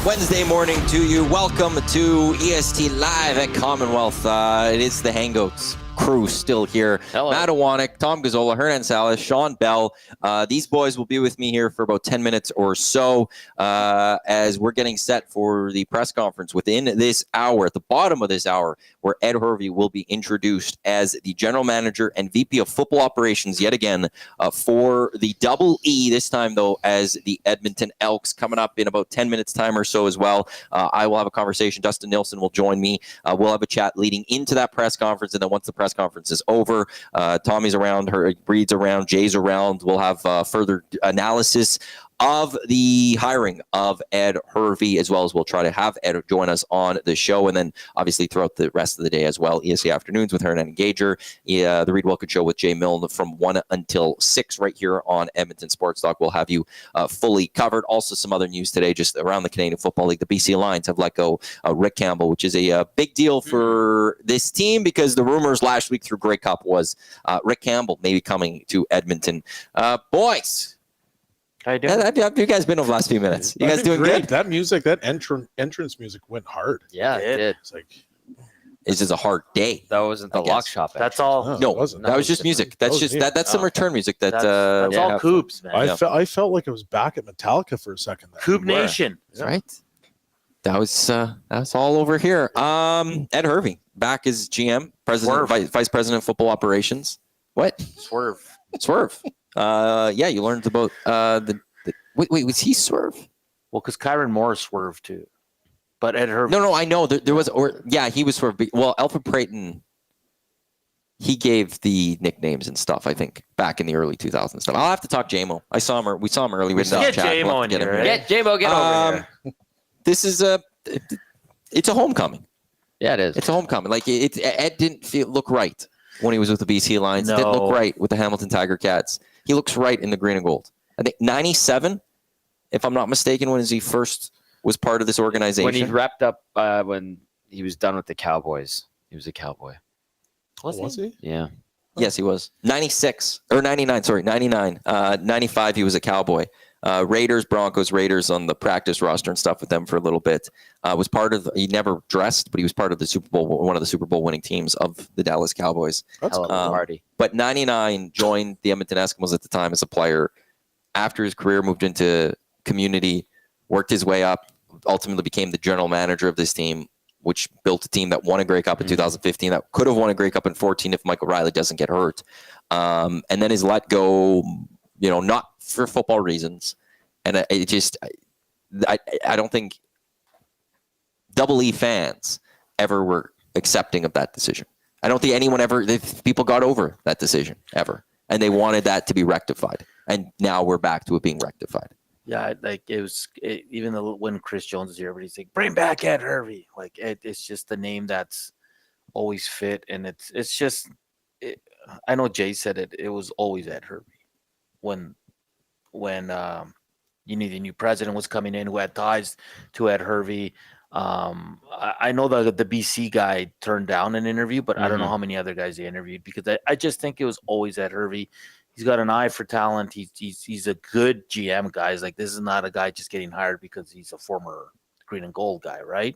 Wednesday morning to you. Welcome to EST Live at Commonwealth. It is the Hangouts crew still here. Hello. Matt Iwanyk, Tom Gazzola, Hernan Salas, Sean Bell. These boys will be with me here for about 10 minutes or so as we're getting set for the press conference within this hour, at the bottom of this hour, where Ed Hervey will be introduced as the general manager and VP of football operations yet again for the Double E, this time though as the Edmonton Elks, coming up in about 10 minutes time or so as well. I will have a conversation. Dustin Nielson will join me. We'll have a chat leading into that press conference, and then once the press conference is over, Tommy's around, Reid's around, Jay's around. We'll have further analysis of the hiring of Ed Hervey, as well as we'll try to have Ed join us on the show, and then obviously throughout the rest of the day as well, EST Afternoons with Hernan and Gager, the Reid Wilkins Show with Jay Milne from 1 until 6 right here on Edmonton Sports Talk. We'll have you fully covered. Also some other news today just around the Canadian Football League. The BC Lions have let go Rick Campbell, which is a big deal for this team because the rumors last week through Grey Cup was Rick Campbell maybe coming to Edmonton. Boys, how have you guys been over the last few minutes? You guys doing great. good? That music, that entrance music went hard. Yeah, it did. It's like, It's just a hard day. That wasn't the lock shop. That's all. No, wasn't. that was just music. That's just that's some return music. That's all Coups, man. I felt like I was back at Metallica for a second there. Coupe Nation. That's right. That was all over here. Ed Hervey back as GM, president, vice president of football operations. What? Swerve. Yeah, you learned about wait, was he Swerve? Well, because Kyron Moore swerved too, but Ed Hervey. No, I know there was, he was Swerve. Well, Alfred Prayton, he gave the nicknames and stuff, I think, back in the early 2000s stuff. I'll have to talk JMO. We saw him early. Get JMO in here. Get JMO, get over here. This is it's a homecoming. Yeah, it is. It's a homecoming. Like Ed didn't look right when he was with the BC Lions. It didn't look right with the Hamilton Tiger Cats. He looks right in the green and gold. I think 97, if I'm not mistaken, when he first was part of this organization. When he wrapped up, when he was done with the Cowboys, he was a Cowboy. Was he? Yeah. Yes, he was. 96 or 99. Sorry, 99. 95, he was a Cowboy. Raiders, Broncos, Raiders on the practice roster and stuff with them for a little bit. Was part of. He never dressed, but he was part of the Super Bowl, one of the Super Bowl winning teams of the Dallas Cowboys. That's Hell of a party. But 99 joined the Edmonton Eskimos at the time as a player. After his career, moved into community, worked his way up, ultimately became the general manager of this team, which built a team that won a Grey Cup in 2015, that could have won a Grey Cup in 14 if Michael Riley doesn't get hurt. And then is let go, not for football reasons. And I don't think Double E fans ever were accepting of that decision. I don't think anyone people got over that decision ever. And they wanted that to be rectified. And now we're back to it being rectified. Yeah, like even though when Chris Jones is here, everybody's like, bring back Ed Hervey. Like it's just the name that's always fit, and it's just. I know Jay said it. It was always Ed Hervey when you need a new president was coming in who had ties to Ed Hervey. I know the BC guy turned down an interview, but I don't know how many other guys they interviewed because I just think it was always Ed Hervey. He's got an eye for talent. He's a good GM, guys. Like, this is not a guy just getting hired because he's a former green and gold guy, right?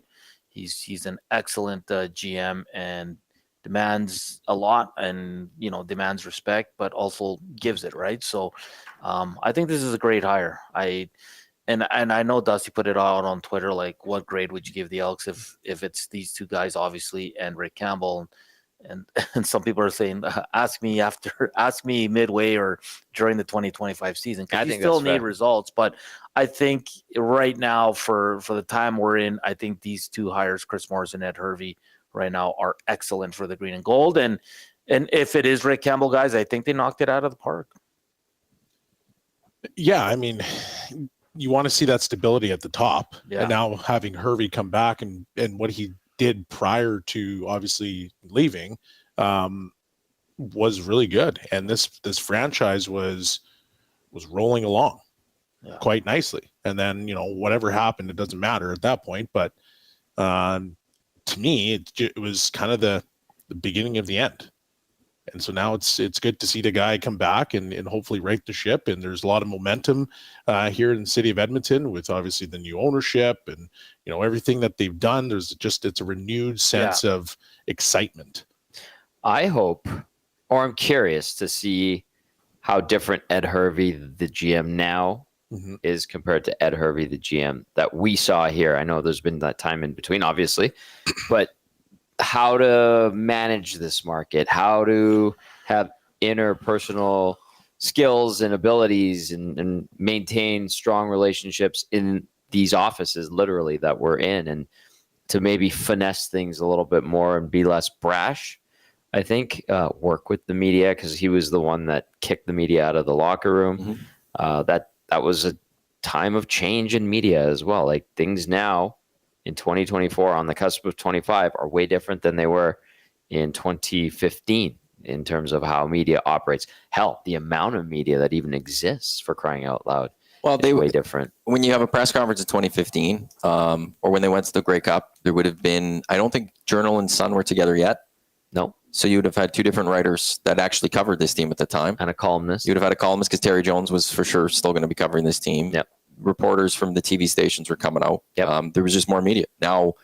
He's an excellent GM and demands a lot and, demands respect, but also gives it, right? So I think this is a great hire. And I know Dusty put it out on Twitter, like, what grade would you give the Elks if it's these two guys, obviously, and Rick Campbell? And some people are saying, ask me midway or during the 2025 season, because you still need results. But I think right now, for the time we're in, I think these two hires, Chris Morris and Ed Hervey, right now are excellent for the green and gold. And if it is Rick Campbell, guys, I think they knocked it out of the park. Yeah, I mean, you want to see that stability at the top. Yeah. And now having Hervey come back and what he did prior to obviously leaving was really good. And this franchise was was rolling along quite nicely. And then, whatever happened, it doesn't matter at that point. But to me, it was kind of the beginning of the end. And so now it's good to see the guy come back and hopefully right the ship. And there's a lot of momentum here in the city of Edmonton with obviously the new ownership and, everything that they've done. It's a renewed sense of excitement. I hope, or I'm curious to see how different Ed Hervey, the GM now, is compared to Ed Hervey, the GM that we saw here. I know there's been that time in between, obviously, but how to manage this market, how to have interpersonal skills and abilities and maintain strong relationships in these offices, literally, that we're in, and to maybe finesse things a little bit more and be less brash. I think work with the media, because he was the one that kicked the media out of the locker room. That was a time of change in media as well. Like, things now in 2024 on the cusp of 25 are way different than they were in 2015 in terms of how media operates. Hell, the amount of media that even exists, for crying out loud, is way different. When you have a press conference in 2015, or when they went to the Grey Cup, there would have been, I don't think Journal and Sun were together yet. No. So you would have had two different writers that actually covered this team at the time. And a columnist. You would have had a columnist because Terry Jones was for sure still going to be covering this team. Yep. Reporters from the TV stations were coming out. Yep. There was just more media. Now,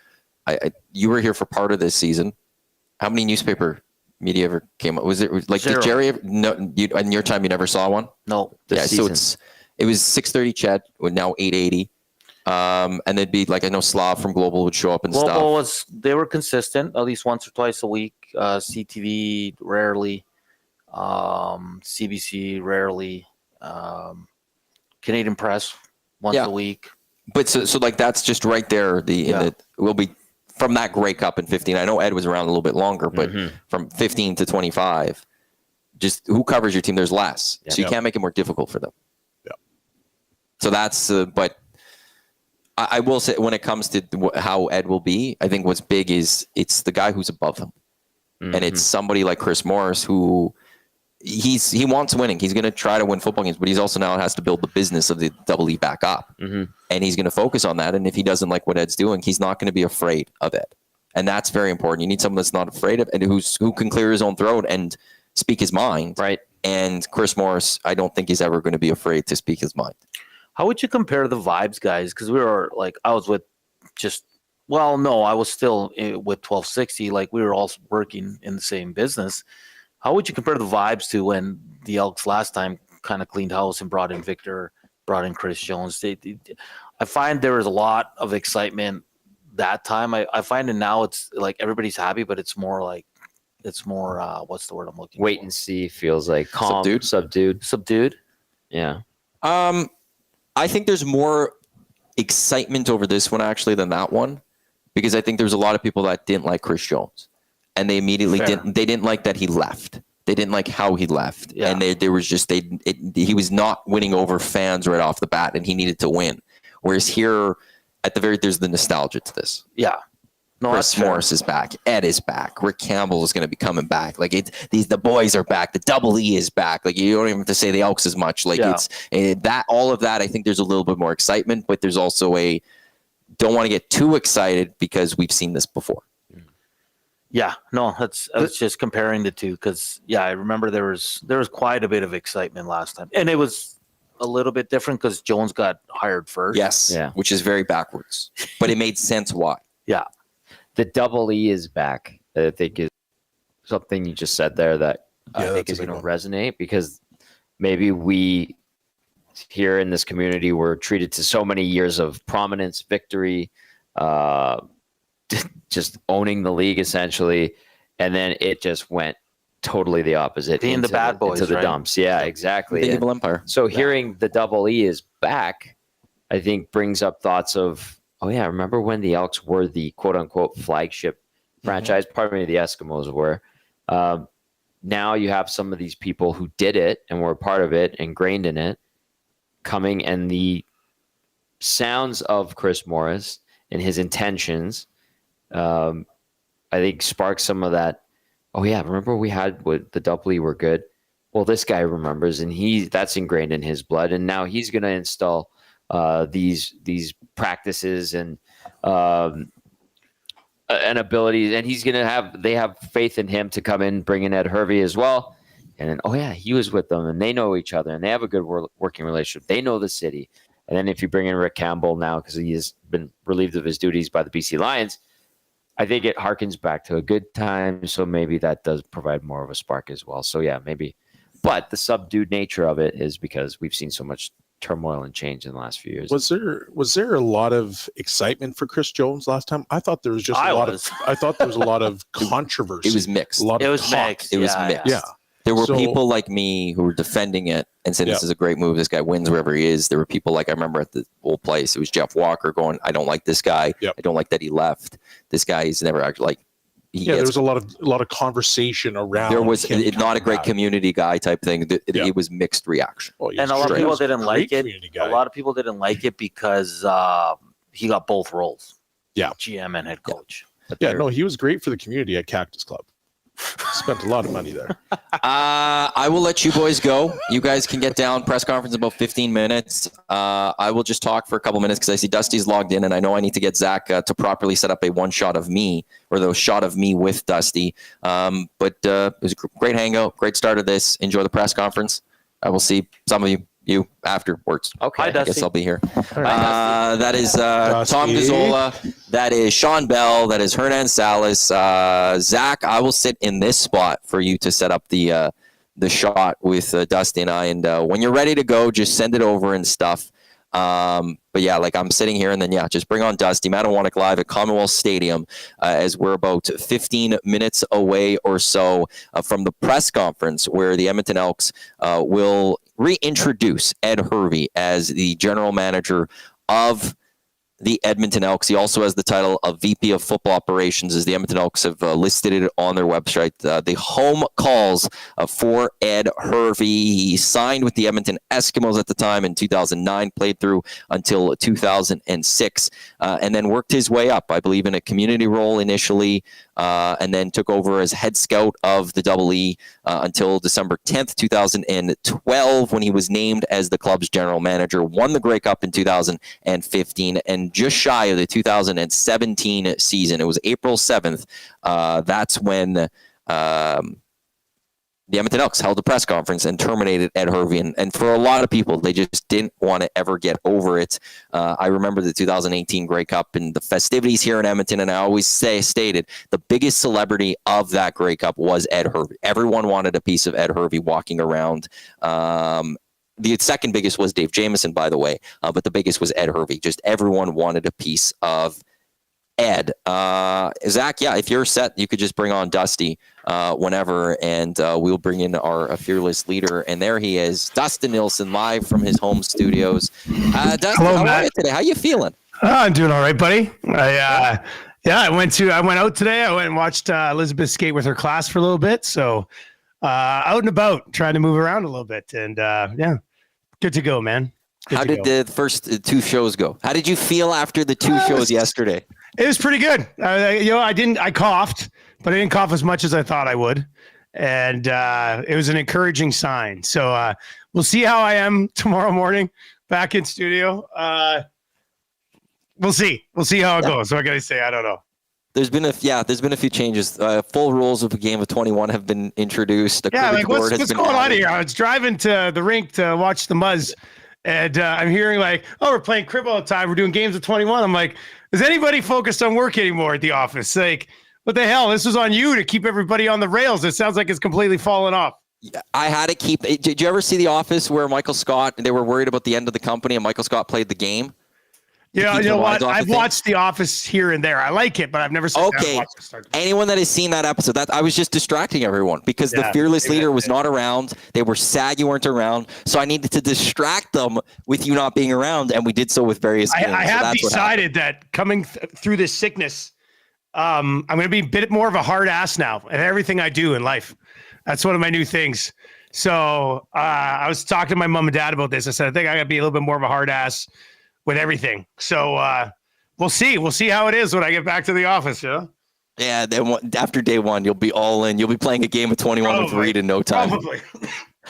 you were here for part of this season. How many newspaper media ever came up? Was it like, Zero. did Jerry ever, no, in your time you never saw one? No. So it was 6:30 Chet with now 8:80. And they'd be like, I know Slav from Global would show up and Global stuff. they were consistent, at least once or twice a week. CTV rarely, CBC rarely, Canadian Press once a week. But so like that's just right there. We'll be from that Grey Cup in 15. I know Ed was around a little bit longer, but from 15 to 25, just who covers your team? There's less, so you can't make it more difficult for them. Yeah. So that's but. I will say, when it comes to how Ed will be, I think what's big is it's the guy who's above him. And it's somebody like Chris Morris who he wants winning. He's going to try to win football games, but he's also now has to build the business of the Double E back up. And he's going to focus on that. And if he doesn't like what Ed's doing, he's not going to be afraid of Ed. And that's very important. You need someone that's not afraid of and who can clear his own throat and speak his mind. Right. And Chris Morris, I don't think he's ever going to be afraid to speak his mind. How would you compare the vibes, guys? Because we were like, I was with I was still with 1260. Like, we were all working in the same business. How would you compare the vibes to when the Elks last time kind of cleaned house and brought in Victor, brought in Chris Jones? I find there was a lot of excitement that time. I find it now it's like everybody's happy, but it's more what's the word I'm looking for? Wait and see feels like calm, subdued. Yeah. I think there's more excitement over this one actually than that one, because I think there's a lot of people that didn't like Chris Jones, and they immediately didn't like that he left. They didn't like how he left, and he was not winning over fans right off the bat, and he needed to win. Whereas here, there's the nostalgia to this. Yeah. No, Chris Morris is back. Ed is back. Rick Campbell is going to be coming back. Like the boys are back. The Double E is back. Like, you don't even have to say the Elks as much. Like all of that. I think there's a little bit more excitement, but there's also don't want to get too excited because we've seen this before. Yeah, no, I was just comparing the two because I remember there was quite a bit of excitement last time, and it was a little bit different because Jones got hired first. Yes, which is very backwards, but it made sense why. Yeah. The Double E is back. I think is something you just said there that I think is going to resonate, because maybe we here in this community were treated to so many years of prominence, victory, just owning the league essentially, and then it just went totally the opposite. Being the bad boys, into the right? dumps. Yeah, exactly. The evil empire. So hearing the Double E is back, I think brings up thoughts of, oh yeah, remember when the Elks were the quote unquote flagship franchise? Pardon me, the Eskimos were. Now you have some of these people who did it and were a part of it, ingrained in it, coming, and the sounds of Chris Morris and his intentions, I think sparked some of that. Oh yeah, remember we had what the Double E were good. well, this guy remembers, and that's ingrained in his blood, and now he's going to install these practices and abilities, and they have faith in him to come in, bring in Ed Hervey as well. And then, oh yeah, he was with them, and they know each other, and they have a good working relationship. They know the city. And then if you bring in Rick Campbell now, because he has been relieved of his duties by the BC Lions, I think it harkens back to a good time. So maybe that does provide more of a spark as well. So yeah, maybe. But the subdued nature of it is because we've seen so much turmoil and change in the last few years. Was there a lot of excitement for Chris Jones last time? I thought there was just I thought there was a lot of controversy. It was mixed. It was mixed. Yeah. There were people like me who were defending it and saying this is a great move. This guy wins wherever he is. There were people like I remember at the old place. It was Jeff Walker going, I don't like this guy. Yep. I don't like that he left. This guy is never actually like. There was a lot of conversation around. There was not a great community guy type thing. It was mixed reaction. And a lot of people didn't like it. A lot of people didn't like it because he got both roles. Yeah, GM and head coach. No, he was great for the community at Cactus Club. Spent a lot of money there. I will let you boys go. You guys can get down. Press conference in about 15 minutes. I will just talk for a couple minutes because I see Dusty's logged in, and I know I need to get Zach to properly set up a one shot of me or the shot of me with Dusty. But it was a great hangout, great start of this. Enjoy the press conference. I will see some of you afterwards. Okay. I guess I'll be here. That is Tom Gazzola. That is Sean Bell. That is Hernan Salas. Zach, I will sit in this spot for you to set up the shot with Dusty and I. And when you're ready to go, just send it over and stuff. But yeah, like I'm sitting here and then, just bring on Dusty. Matt Iwanyk live at Commonwealth Stadium as we're about 15 minutes away or so from the press conference where the Edmonton Elks will reintroduce Ed Hervey as the general manager of the Edmonton Elks. He also has the title of VP of Football Operations, as the Edmonton Elks have listed it on their website. The home calls for Ed Hervey. He signed with the Edmonton Eskimos at the time in 2009, played through until 2006, and then worked his way up, I believe, in a community role initially, and then took over as head scout of the Double E until December 10th, 2012, when he was named as the club's general manager, won the Grey Cup in 2015, and just shy of the 2017 season. It was April 7th. That's when the Edmonton Elks held a press conference and terminated Ed Hervey. And for a lot of people, they just didn't want to ever get over it. I remember the 2018 Grey Cup and the festivities here in Edmonton, and I always stated the biggest celebrity of that Grey Cup was Ed Hervey. Everyone wanted a piece of Ed Hervey walking around. The second biggest was Dave Jamieson, by the way, but the biggest was Ed Hervey. Just everyone wanted a piece of Ed. Zach, if you're set, you could just bring on Dusty whenever, and we'll bring in our fearless leader. And there he is, Dustin Nielson, live from his home studios. Dustin, hello, how Matt. are you today? How you feeling? I'm doing all right, buddy. I went out today. I went and watched Elizabeth skate with her class for a little bit. So out and about, trying to move around a little bit, and good to go, man. How did the first two shows go? How did you feel after the two shows yesterday? It was pretty good. I coughed, but I didn't cough as much as I thought I would. And it was an encouraging sign. So we'll see how I am tomorrow morning back in studio. We'll see. We'll see how it goes. So I got to say, I don't know. There's been a few changes. Full rules of a game of 21 have been introduced. What's going on here? I was driving to the rink to watch the Muzz, and I'm hearing we're playing crib all the time. We're doing games of 21. I'm like, is anybody focused on work anymore at the office? Like, what the hell? This was on you to keep everybody on the rails. It sounds like it's completely fallen off. I had to keep. Did you ever see The Office where Michael Scott? They were worried about the end of the company, and Michael Scott played the game. Yeah, you know what? I've watched The Office here and there. I like it, but I've never seen it. Anyone that has seen that episode, that I was just distracting everyone because the fearless leader was not around. They were sad you weren't around, so I needed to distract them with you not being around, and we did so with various games. I have decided that coming through this sickness, I'm going to be a bit more of a hard ass now in everything I do in life. That's one of my new things. So I was talking to my mom and dad about this. I said, I think I got to be a little bit more of a hard ass with everything. So we'll see. We'll see how it is when I get back to the office. Yeah. Then after day one, you'll be all in. You'll be playing a game of 21 with Reid in no time. Probably.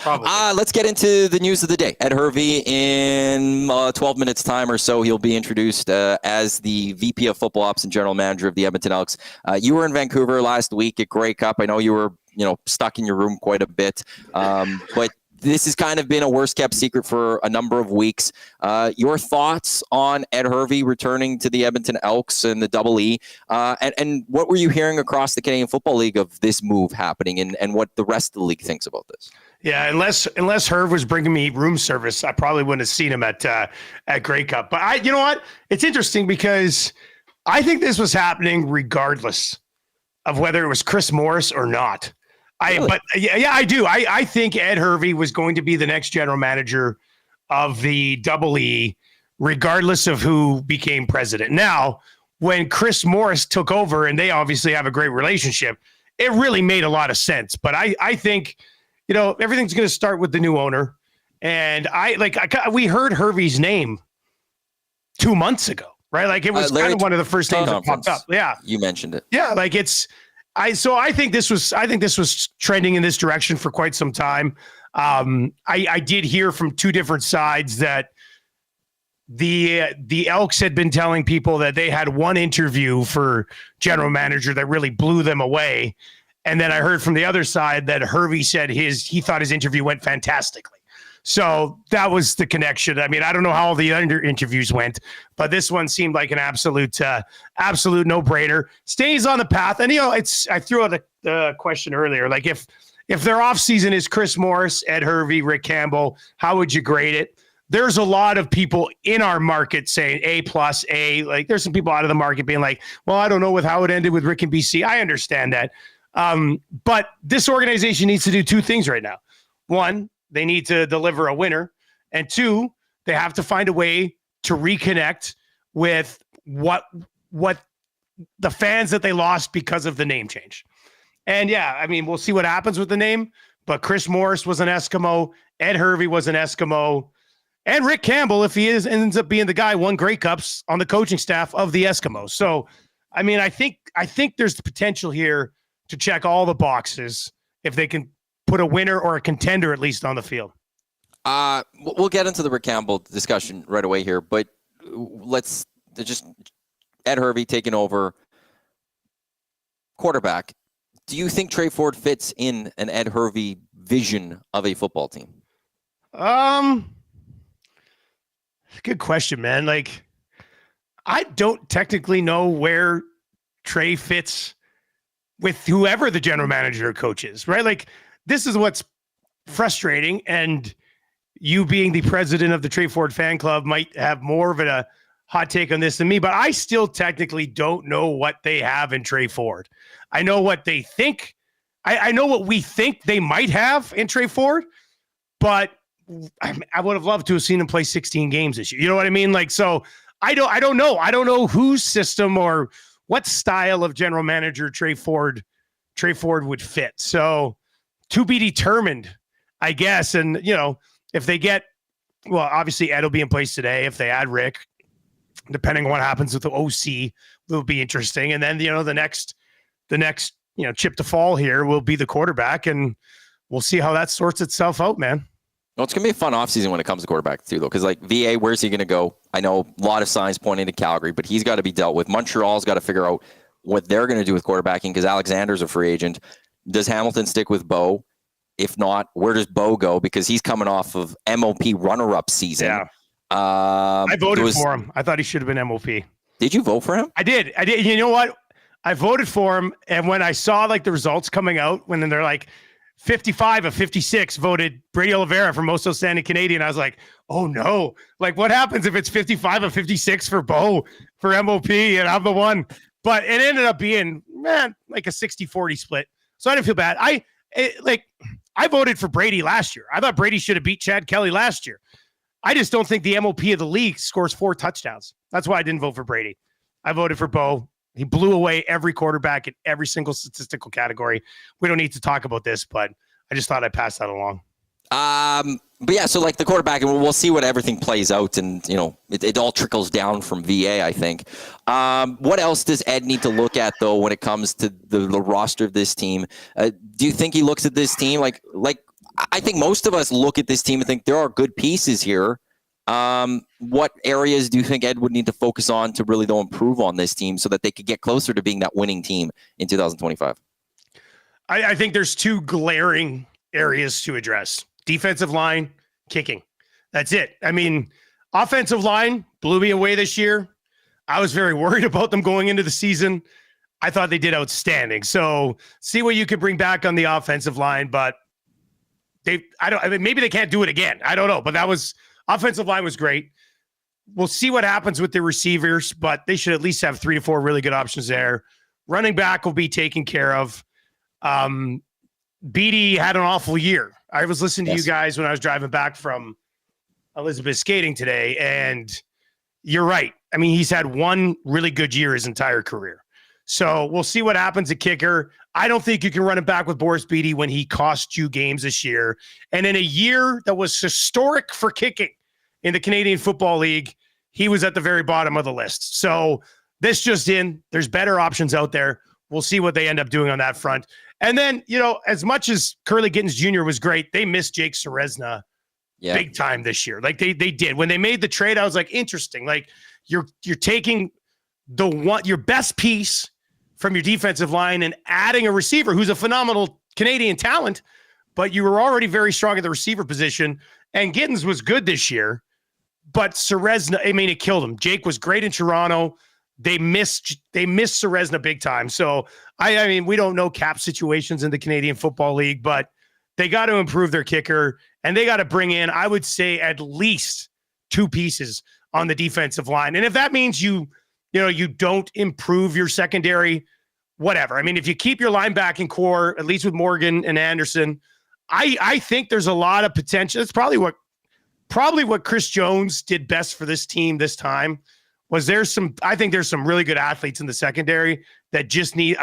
Probably. Let's get into the news of the day. Ed Hervey, in 12 minutes time or so, he'll be introduced as the VP of Football Ops and General Manager of the Edmonton Elks. You were in Vancouver last week at Grey Cup. I know you were, stuck in your room quite a bit, but this has kind of been a worst kept secret for a number of weeks. Your thoughts on Ed Hervey returning to the Edmonton Elks and the Double E, and what were you hearing across the Canadian Football League of this move happening, and what the rest of the league thinks about this? Yeah, unless Herv was bringing me room service, I probably wouldn't have seen him at Grey Cup. But you know what? It's interesting because I think this was happening regardless of whether it was Chris Morris or not. Really? But I do. I think Ed Hervey was going to be the next general manager of the Double E, regardless of who became president. Now, when Chris Morris took over, and they obviously have a great relationship, it really made a lot of sense. But I think, everything's going to start with the new owner. And we heard Hervey's name 2 months ago, right? Like it was kind of one of the first names that popped up. Yeah. You mentioned it. Yeah. I think this was trending in this direction for quite some time. I did hear from two different sides that the Elks had been telling people that they had one interview for general manager that really blew them away. And then I heard from the other side that Hervey said he thought his interview went fantastically. So that was the connection. I mean, I don't know how all the other interviews went, but this one seemed like an absolute no-brainer. Stays on the path. And, I threw out the question earlier, like if their offseason is Chris Morris, Ed Hervey, Rick Campbell, how would you grade it? There's a lot of people in our market saying A+, A. Like there's some people out of the market being like, well, I don't know with how it ended with Rick and BC. I understand that. But this organization needs to do two things right now. One, they need to deliver a winner. And two, they have to find a way to reconnect with what the fans that they lost because of the name change. And we'll see what happens with the name, but Chris Morris was an Eskimo. Ed Hervey was an Eskimo. And Rick Campbell, if he ends up being the guy, won Grey Cups on the coaching staff of the Eskimos. So, I think there's the potential here to check all the boxes if they can put a winner or a contender at least on the field. We'll get into the Rick Campbell discussion right away here, but let's just Ed Hervey taking over quarterback. Do you think Trey Ford fits in an Ed Hervey vision of a football team? Good question, man. Like, I don't technically know where Trey fits with whoever the general manager or coach is, right? Like, this is what's frustrating, and you being the president of the Trey Ford fan club might have more of a hot take on this than me, but I still technically don't know what they have in Trey Ford. I know what they think. I know what we think they might have in Trey Ford, but I would have loved to have seen him play 16 games this year. You know what I mean? Like, so I don't know. I don't know whose system or what style of general manager Trey Ford would fit. So to be determined, I guess. And, if they get, well, obviously Ed will be in place today. If they add Rick, depending on what happens with the OC, will be interesting. And then, the next, chip to fall here will be the quarterback, and we'll see how that sorts itself out, man. Well, it's going to be a fun offseason when it comes to quarterback, too, though, because, VA, where's he going to go? I know a lot of signs pointing to Calgary, but he's got to be dealt with. Montreal's got to figure out what they're going to do with quarterbacking because Alexander's a free agent. Does Hamilton stick with Bo? If not, where does Bo go? Because he's coming off of MOP runner-up season. Yeah. I voted for him. I thought he should have been MOP. Did you vote for him? I did. You know what? I voted for him, and when I saw the results coming out, when they're like 55 of 56 voted Brady Oliveira for most outstanding Canadian, I was like, oh no! Like, what happens if it's 55 of 56 for Bo for MOP and I'm the one? But it ended up being like a 60-40 split, so I didn't feel bad. I voted for Brady last year. I thought Brady should have beat Chad Kelly last year. I just don't think the MOP of the league scores 4 touchdowns. That's why I didn't vote for Brady. I voted for Bo. He blew away every quarterback in every single statistical category. We don't need to talk about this, but I just thought I'd pass that along. But yeah, so the quarterback, and we'll see what everything plays out, and it all trickles down from VA, I think. What else does Ed need to look at though when it comes to the roster of this team? Do you think he looks at this team like I think most of us look at this team and think there are good pieces here. What areas do you think Ed would need to focus on to really though improve on this team so that they could get closer to being that winning team in 2025? I think there's two glaring areas to address: defensive line, kicking. That's it. I mean, offensive line blew me away this year. I was very worried about them going into the season. I thought they did outstanding. So see what you could bring back on the offensive line, but maybe they can't do it again. I don't know, but offensive line was great. We'll see what happens with the receivers, but they should at least have 3 to 4 really good options there. Running back will be taken care of. Beatty had an awful year. I was listening to you guys when I was driving back from Elizabeth skating today, and you're right. I mean, he's had one really good year his entire career. So we'll see what happens at kicker. I don't think you can run it back with Boris Beatty when he cost you games this year. And in a year that was historic for kicking in the Canadian Football League, he was at the very bottom of the list. So this just in, there's better options out there. We'll see what they end up doing on that front. And then, as much as Curly Gittens Jr. was great, they missed Jake Serezna big time this year. Like they did. When they made the trade, I was like, interesting. Like you're taking your best piece from your defensive line and adding a receiver who's a phenomenal Canadian talent, but you were already very strong at the receiver position. And Gittens was good this year, but Serezna, it killed him. Jake was great in Toronto. They missed Serezna big time. So I mean, we don't know cap situations in the Canadian Football League, but they got to improve their kicker, and they got to bring in, I would say, at least 2 pieces on the defensive line. And if that means you don't improve your secondary, whatever. I mean, if you keep your linebacking core, at least with Morgan and Anderson, I think there's a lot of potential. It's probably what Chris Jones did best for this team this time. I think there's some really good athletes in the secondary that just need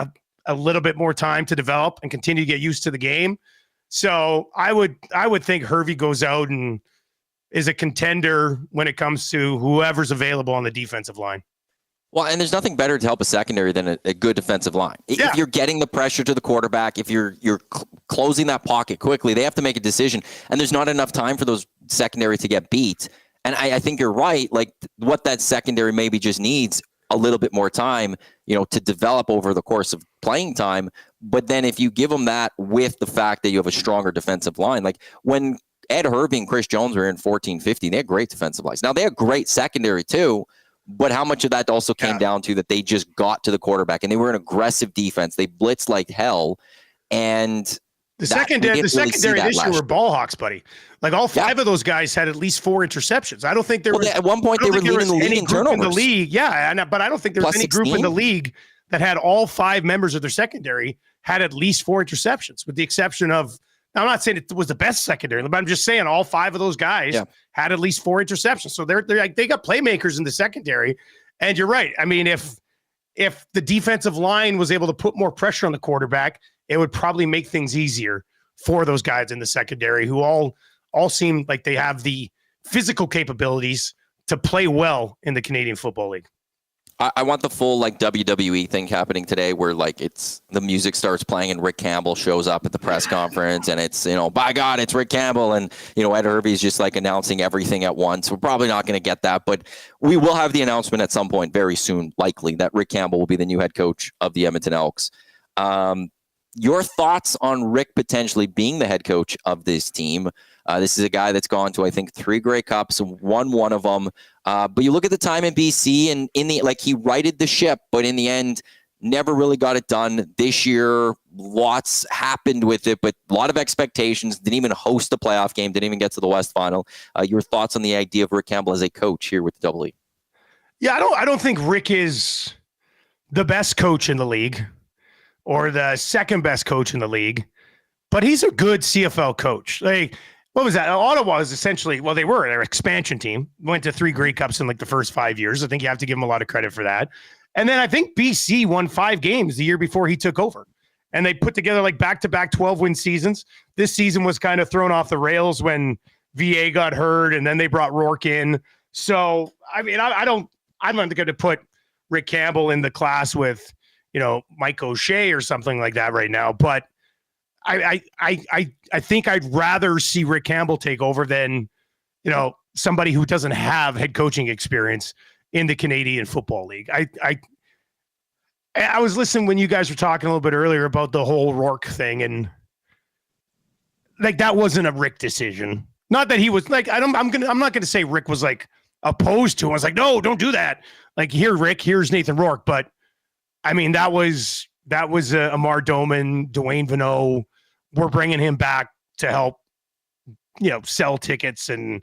a little bit more time to develop and continue to get used to the game. So I would think Hervey goes out and is a contender when it comes to whoever's available on the defensive line. Well, and there's nothing better to help a secondary than a good defensive line. Yeah. If you're getting the pressure to the quarterback, if you're closing that pocket quickly, they have to make a decision, and there's not enough time for those secondary to get beat. And I think you're right. Like what that secondary maybe just needs a little bit more time, to develop over the course of playing time. But then if you give them that with the fact that you have a stronger defensive line, like when Ed Hervey and Chris Jones were in 14-15, they had great defensive lines. Now they had great secondary too, but how much of that also came down to that they just got to the quarterback and they were an aggressive defense. They blitzed like hell. And the secondary this year were ball hawks, buddy. Like all 5 of those guys had at least 4 interceptions. I don't think there was at one point they were leading the league in turnovers. In the league, but I don't think there was any group in the league that had all 5 members of their secondary had at least 4 interceptions, with the exception of. Now, I'm not saying it was the best secondary, but I'm just saying all 5 of those guys had at least 4 interceptions. So they got playmakers in the secondary. And you're right. I mean, if the defensive line was able to put more pressure on the quarterback, it would probably make things easier for those guys in the secondary who all seem like they have the physical capabilities to play well in the Canadian Football League. I want the full WWE thing happening today where it's the music starts playing and Rick Campbell shows up at the press conference and it's, by God, it's Rick Campbell. And, Ed Hervey is just announcing everything at once. We're probably not going to get that, but we will have the announcement at some point very soon, likely, that Rick Campbell will be the new head coach of the Edmonton Elks. Your thoughts on Rick potentially being the head coach of this team? This is a guy that's gone to, I think, 3 Grey Cups, won one of them. But you look at the time in BC and he righted the ship, but in the end, never really got it done. This year, lots happened with it, but a lot of expectations. Didn't even host a playoff game. Didn't even get to the West Final. Your thoughts on the idea of Rick Campbell as a coach here with the Double E? Yeah, I don't think Rick is the best coach in the league or the second best coach in the league, but he's a good CFL coach. What was that? Ottawa is essentially, they were their expansion team, went to 3 Grey Cups in the first 5 years. I think you have to give him a lot of credit for that. And then I think BC won 5 games the year before he took over. And they put together back-to-back 12-win seasons. This season was kind of thrown off the rails when VA got hurt, and then they brought Rourke in. So, I mean, I'm not going to put Rick Campbell in the class with, Mike O'Shea or something like that right now. But I think I'd rather see Rick Campbell take over than, somebody who doesn't have head coaching experience in the Canadian Football League. I was listening when you guys were talking a little bit earlier about the whole Rourke thing, and like that wasn't a Rick decision. Not that he was like, I'm not gonna say Rick was like opposed to him. I was like, no, don't do that. Like, here, Rick, here's Nathan Rourke. But I mean, that was Amar Doman, Dwayne Vanneau. We're bringing him back to help, sell tickets, and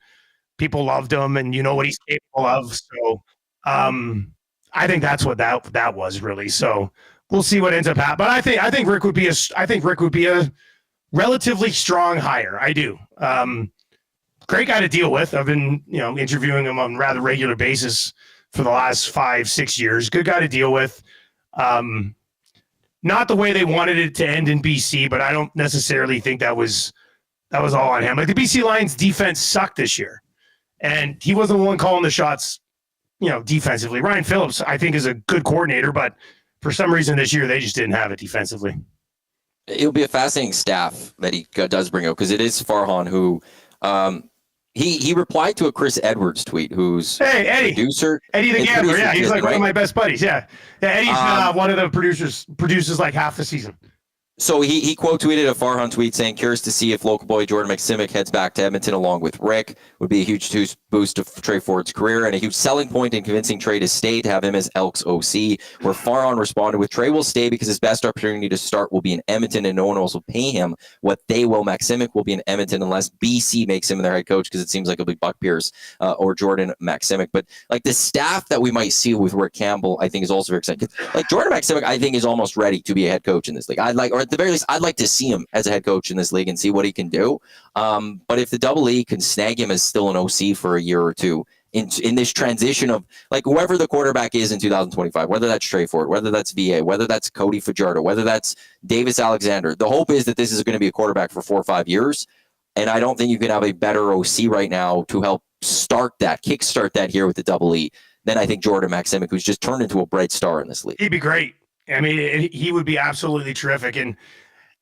people loved him, and you know what he's capable of. So I think that's what that was really. So we'll see what ends up happening. But I think Rick would be a relatively strong hire. I do. Great guy to deal with. I've been, interviewing him on a rather regular basis for the last 5-6 years. Good guy to deal with. Not the way they wanted it to end in BC, but I don't necessarily think that was all on him. Like, the BC Lions defense sucked this year, and he wasn't the one calling the shots, defensively. Ryan Phillips, I think, is a good coordinator, but for some reason this year they just didn't have it defensively. It'll be a fascinating staff that he does bring out, because it is Farhan who he replied to a Chris Edwards tweet, who's Eddie. producer. Eddie the Gambler, yeah. He's like one of my best buddies. Yeah. Eddie's one of the produces like half the season. So he quote tweeted a Farhan tweet saying, curious to see if local boy Jordan McSimic heads back to Edmonton along with Rick. Would be a huge boost to Trey Ford's career, and a huge selling point in convincing Trey to stay, to have him as Elks OC, where Farhan responded with, Trey will stay because his best opportunity to start will be in Edmonton, and no one else will pay him what they will. McSimic will be in Edmonton unless BC makes him their head coach, because it seems like it'll be Buck Pierce or Jordan McSimic. But like, the staff that we might see with Rick Campbell, I think, is also very exciting. Like, Jordan McSimic, I think, is almost ready to be a head coach in this league. Or at the very least, I'd like to see him as a head coach in this league and see what he can do. But if the Double E can snag him as still an OC for a year or two in this transition of, like, whoever the quarterback is in 2025, whether that's Trey Ford, whether that's VA, whether that's Cody Fajardo, whether that's Davis Alexander, the hope is that this is going to be a quarterback for 4 or 5 years. And I don't think you can have a better OC right now to help kickstart that here with the Double E than I think Jordan McSimic, who's just turned into a bright star in this league. He'd be great. I mean, he would be absolutely terrific. And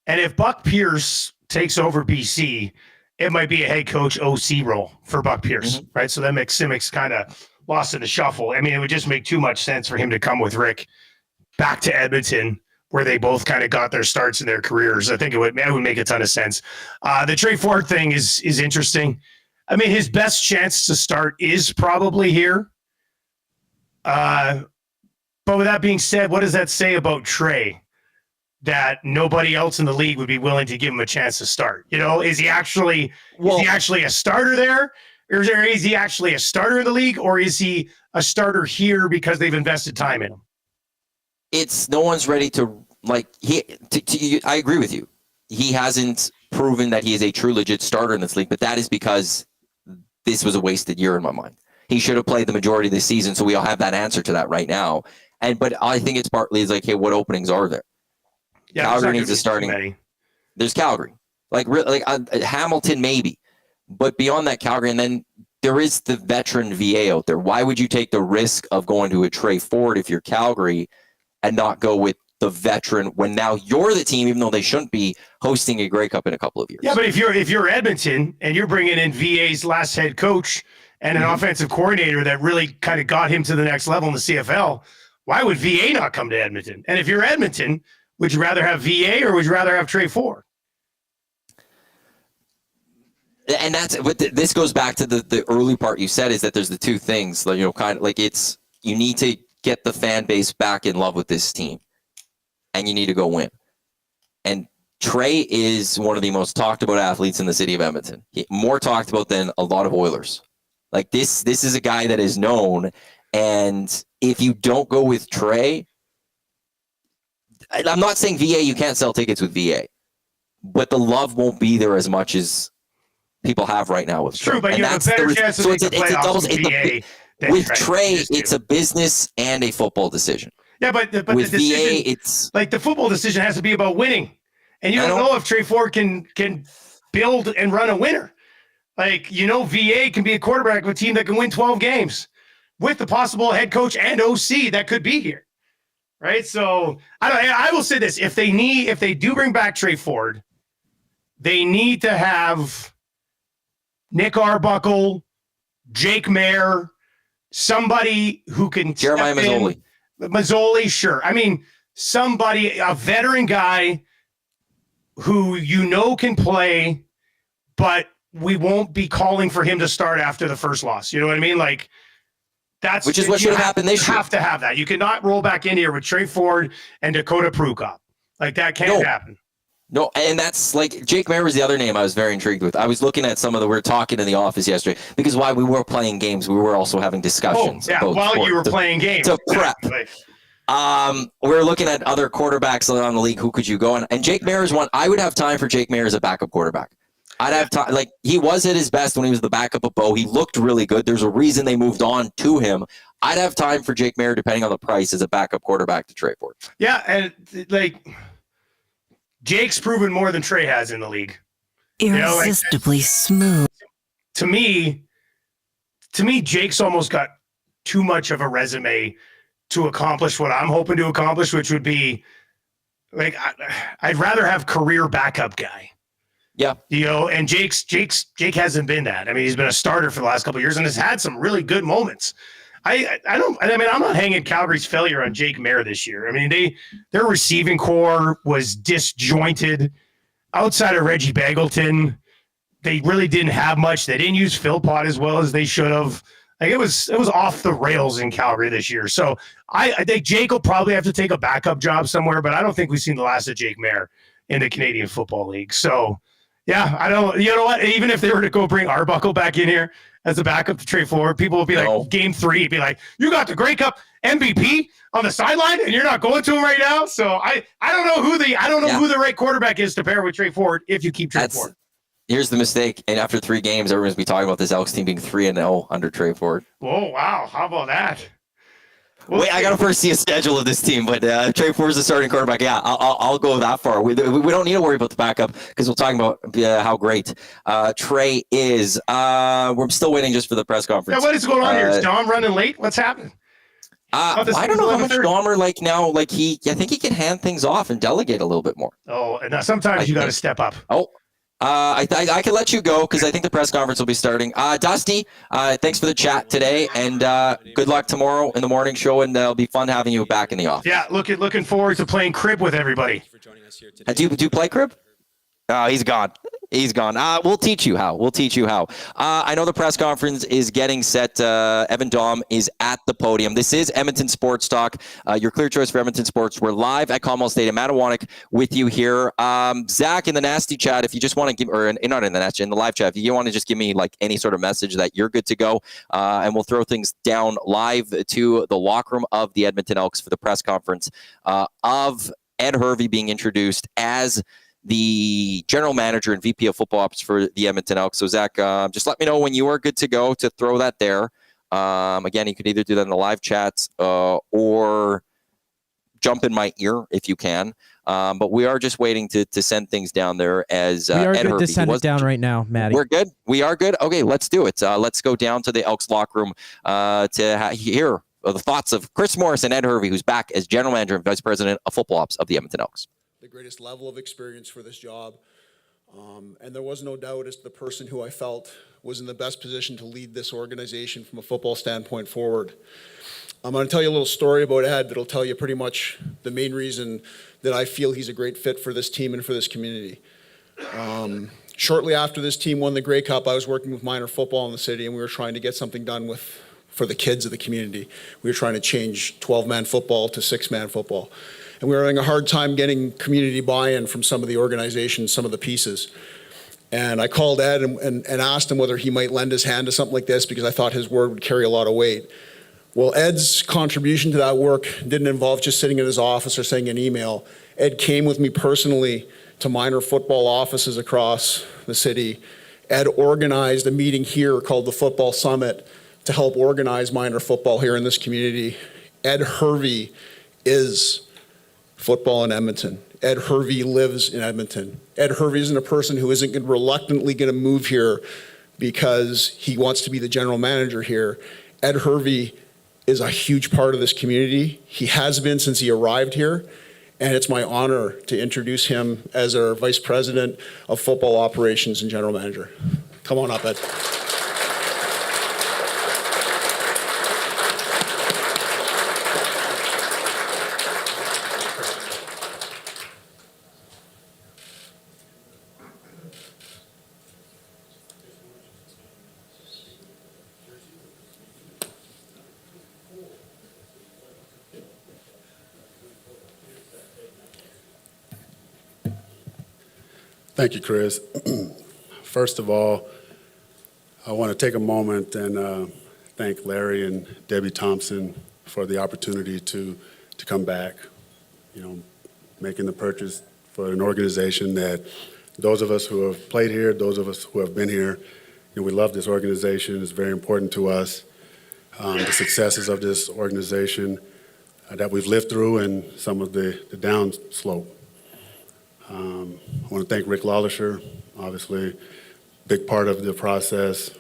if Buck Pierce takes over BC, it might be a head coach OC role for Buck Pierce, right? So that McSimic's kind of lost in the shuffle. I mean, it would just make too much sense for him to come with Rick back to Edmonton, where they both kind of got their starts in their careers. I think it would make a ton of sense. The Trey Ford thing is interesting. I mean, his best chance to start is probably here. But with that being said, what does that say about Trey? That nobody else in the league would be willing to give him a chance to start. Is he actually a starter there? Or is he actually a starter in the league? Or is he a starter here because they've invested time in him? It's no one's ready to, like, I agree with you. He hasn't proven that he is a true legit starter in this league, but that is because this was a wasted year in my mind. He should have played the majority of the season, so we all have that answer to that right now. But I think it's partly like, hey, what openings are there? Yeah, Calgary needs a starting. There's Calgary, Hamilton maybe, but beyond that, Calgary, and then there is the veteran VA out there. Why would you take the risk of going to a Trey Ford if you're Calgary and not go with the veteran when now you're the team, even though they shouldn't be hosting a Grey Cup in a couple of years? Yeah, but if you're Edmonton and you're bringing in VA's last head coach and an offensive coordinator that really kind of got him to the next level in the CFL, why would VA not come to Edmonton? And if you're Edmonton, would you rather have VA or would you rather have Trey Ford? And this goes back to the early part you said, is that there's the two things, kind of like, it's, you need to get the fan base back in love with this team and you need to go win. And Trey is one of the most talked about athletes in the city of Edmonton. More talked about than a lot of Oilers. Like, this is a guy that is known. And if you don't go with Trey, I'm not saying VA, you can't sell tickets with VA, but the love won't be there as much as people have right now with Trey. True, but you have a better chance of making the playoffs with VA. With Trey, it's a business and a football decision. Yeah, but the with decision, VA, it's like, the football decision has to be about winning, and you don't know if Trey Ford can build and run a winner. Like, VA can be a quarterback of a team that can win 12 games with the possible head coach and OC that could be here. Right. So I will say this: if they do bring back Trey Ford they need to have Nick Arbuckle, Jake Mayer, somebody who can Jeremiah Mazzoli. Mazzoli, sure. I mean, somebody, a veteran guy who can play, but we won't be calling for him to start after the first loss. You know what I mean? Like, which is what should have happened this year. You have to have that. You cannot roll back in here with Trey Ford and Dakota Prukop. Like, that can't happen. No, and that's like Jake Mayer was the other name I was very intrigued with. I was looking at we were talking in the office yesterday because while we were playing games, we were also having discussions. While you were playing games. To prep. We're looking at other quarterbacks around the league. Who could you go on? And Jake Mayer is one. I would have time for Jake Mayer as a backup quarterback. I'd have time. Like, he was at his best when he was the backup of Bo. He looked really good. There's a reason they moved on to him. I'd have time for Jake Mayer, depending on the price, as a backup quarterback to Trey Ford. Yeah, and Jake's proven more than Trey has in the league. Irresistibly smooth. To me, Jake's almost got too much of a resume to accomplish what I'm hoping to accomplish, which would be I'd rather have career backup guy. Yeah. And Jake hasn't been that. I mean, he's been a starter for the last couple of years and has had some really good moments. I'm not hanging Calgary's failure on Jake Mayer this year. I mean, their receiving core was disjointed. Outside of Reggie Bagleton, they really didn't have much. They didn't use Philpott as well as they should have. Like, it was off the rails in Calgary this year. So I think Jake will probably have to take a backup job somewhere, but I don't think we've seen the last of Jake Mayer in the Canadian Football League. So yeah, you know what? Even if they were to go bring Arbuckle back in here as a backup to Trey Ford, people will be like, game 3, be like, you got the Grey Cup MVP on the sideline and you're not going to him right now. So I don't know who the right quarterback is to pair with Trey Ford if you keep Trey Ford. Here's the mistake. And after 3 games, everyone's be talking about this Elks team being 3-0 under Trey Ford. Oh, wow. How about that? Wait, I got to first see a schedule of this team, but Trey Ford's the starting quarterback. Yeah, I'll go that far. We don't need to worry about the backup because we're talking about how great Trey is. We're still waiting just for the press conference. Yeah, what is going on here? Is Dom running late? What's happening? I don't know how much Dahmer now. I think he can hand things off and delegate a little bit more. Oh, and sometimes you got to step up. Oh. I can let you go because I think the press conference will be starting. Dusty, thanks for the chat today, and good luck tomorrow in the morning show, and it'll be fun having you back in the office. Yeah, looking forward to playing crib with everybody. Do you play crib? Oh, he's gone. He's gone. We'll teach you how. I know the press conference is getting set. Evan Dom is at the podium. This is Edmonton Sports Talk, your clear choice for Edmonton sports. We're live at Commonwealth Stadium. Iwanyk with you here. Zach, in the nasty chat, if you just want to give, or not in the nasty, in the live chat, if you want to just give me any sort of message that you're good to go, and we'll throw things down live to the locker room of the Edmonton Elks for the press conference of Ed Hervey being introduced as the general manager and VP of football ops for the Edmonton Elks. So Zach, just let me know when you are good to go to throw that there. Again, you could either do that in the live chats or jump in my ear if you can. But we are just waiting to send things down there as we are Ed good Hervey. to send it down right now, Maddie. We're good. We are good. Okay, let's do it. Let's go down to the Elks locker room to hear the thoughts of Chris Morris and Ed Hervey, who's back as general manager and vice president of football ops of the Edmonton Elks. The greatest level of experience for this job. And there was no doubt as the person who I felt was in the best position to lead this organization from a football standpoint forward. I'm going to tell you a little story about Ed that'll tell you pretty much the main reason that I feel he's a great fit for this team and for this community. Shortly after this team won the Grey Cup, I was working with minor football in the city, and we were trying to get something done for the kids of the community. We were trying to change 12-man football to 6-man football. And we were having a hard time getting community buy-in from some of the organizations, some of the pieces. And I called Ed and asked him whether he might lend his hand to something like this because I thought his word would carry a lot of weight. Well, Ed's contribution to that work didn't involve just sitting in his office or sending an email. Ed came with me personally to minor football offices across the city. Ed organized a meeting here called the Football Summit to help organize minor football here in this community. Ed Hervey is football in Edmonton. Ed Hervey lives in Edmonton. Ed Hervey isn't a person who isn't reluctantly going to move here because he wants to be the general manager here. Ed Hervey is a huge part of this community. He has been since he arrived here. and it's my honor to introduce him as our Vice President of Football Operations and General Manager. Come on up, Ed. Thank you, Chris. First of all, I want to take a moment and thank Larry and Debbie Thompson for the opportunity to come back, making the purchase for an organization that those of us who have played here, those of us who have been here, we love this organization. It's very important to us. The successes of this organization that we've lived through and some of the downslope. I want to thank Rick Lawlisher, obviously, big part of the process,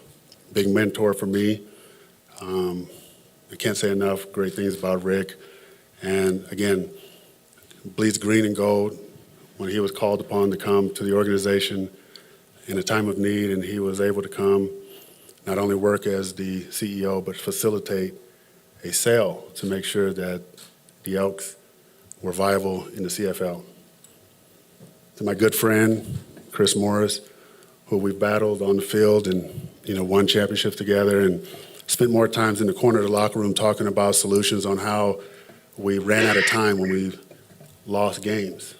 big mentor for me. I can't say enough great things about Rick. And again, bleeds green and gold when he was called upon to come to the organization in a time of need, and he was able to come, not only work as the CEO, but facilitate a sale to make sure that the Elks were viable in the CFL. To my good friend, Chris Morris, who we've battled on the field and, won championships together and spent more times in the corner of the locker room talking about solutions on how we ran out of time when we lost games.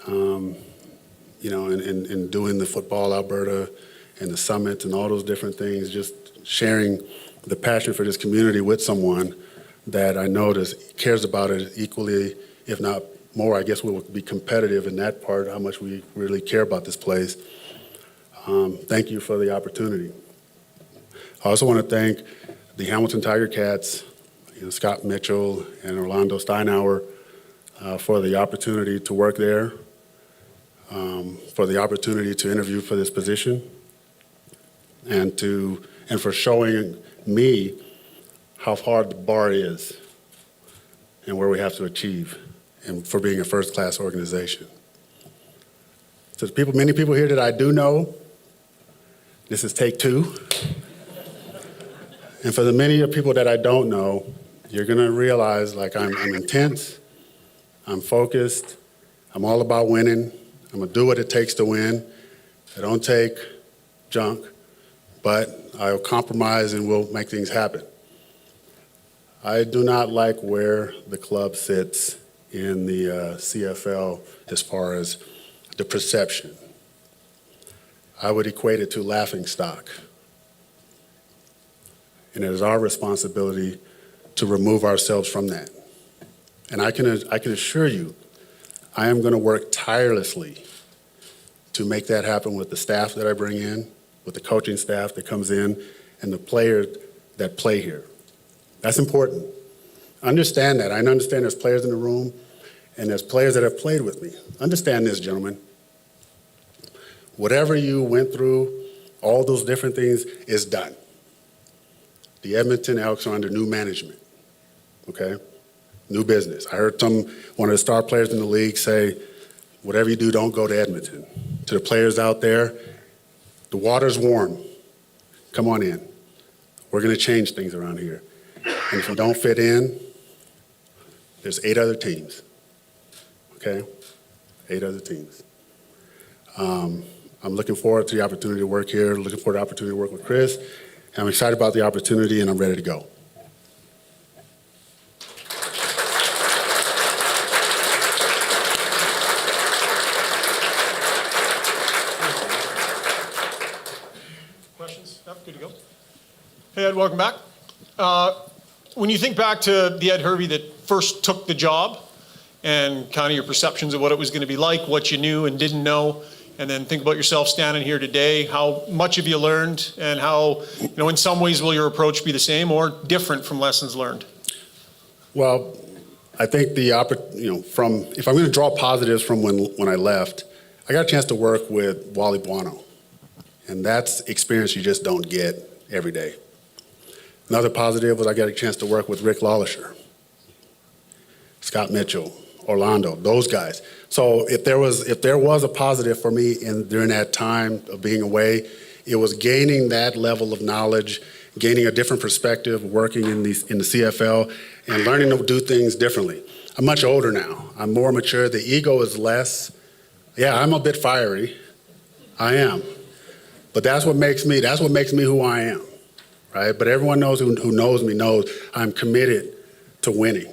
And doing the Football Alberta and the summit and all those different things, just sharing the passion for this community with someone that I know cares about it equally, if not more. I guess we will be competitive in that part, how much we really care about this place. Thank you for the opportunity. I also want to thank the Hamilton Tiger Cats, Scott Mitchell and Orlando Steinauer for the opportunity to work there, for the opportunity to interview for this position, and for showing me how hard the bar is and where we have to achieve, and for being a first-class organization. To the many people here that I do know, this is take two. And for the many people that I don't know, you're gonna realize I'm intense, I'm focused, I'm all about winning, I'm gonna do what it takes to win. I don't take junk, but I'll compromise and we'll make things happen. I do not like where the club sits in the CFL as far as the perception. I would equate it to laughingstock. And it is our responsibility to remove ourselves from that. And I can assure you, I am going to work tirelessly to make that happen with the staff that I bring in, with the coaching staff that comes in, and the players that play here. That's important. Understand that. I understand there's players in the room, and there's players that have played with me. Understand this, gentlemen. Whatever you went through, all those different things is done. The Edmonton Elks are under new management, okay? New business. I heard one of the star players in the league say, whatever you do, don't go to Edmonton. To the players out there, the water's warm. Come on in. We're gonna change things around here. And if you don't fit in, there's 8 other teams, okay? 8 other teams. I'm looking forward to the opportunity to work here, looking forward to the opportunity to work with Chris. I'm excited about the opportunity, and I'm ready to go. Questions? Yep, good to go. Hey, Ed, welcome back. When you think back to the Ed Hervey that first took the job and kind of your perceptions of what it was going to be like, what you knew and didn't know, and then think about yourself standing here today, how much have you learned, and how, in some ways will your approach be the same or different from lessons learned? Well, I think if I'm going to draw positives from when I left, I got a chance to work with Wally Buono, and that's experience you just don't get every day. Another positive was I got a chance to work with Rick Lawlisher, Scott Mitchell, Orlando, those guys. So if there was a positive for me during that time of being away, it was gaining that level of knowledge, gaining a different perspective, working in the CFL, and learning to do things differently. I'm much older now. I'm more mature. The ego is less. Yeah, I'm a bit fiery. I am. But that's what makes me who I am, right? But everyone knows who knows me knows I'm committed to winning.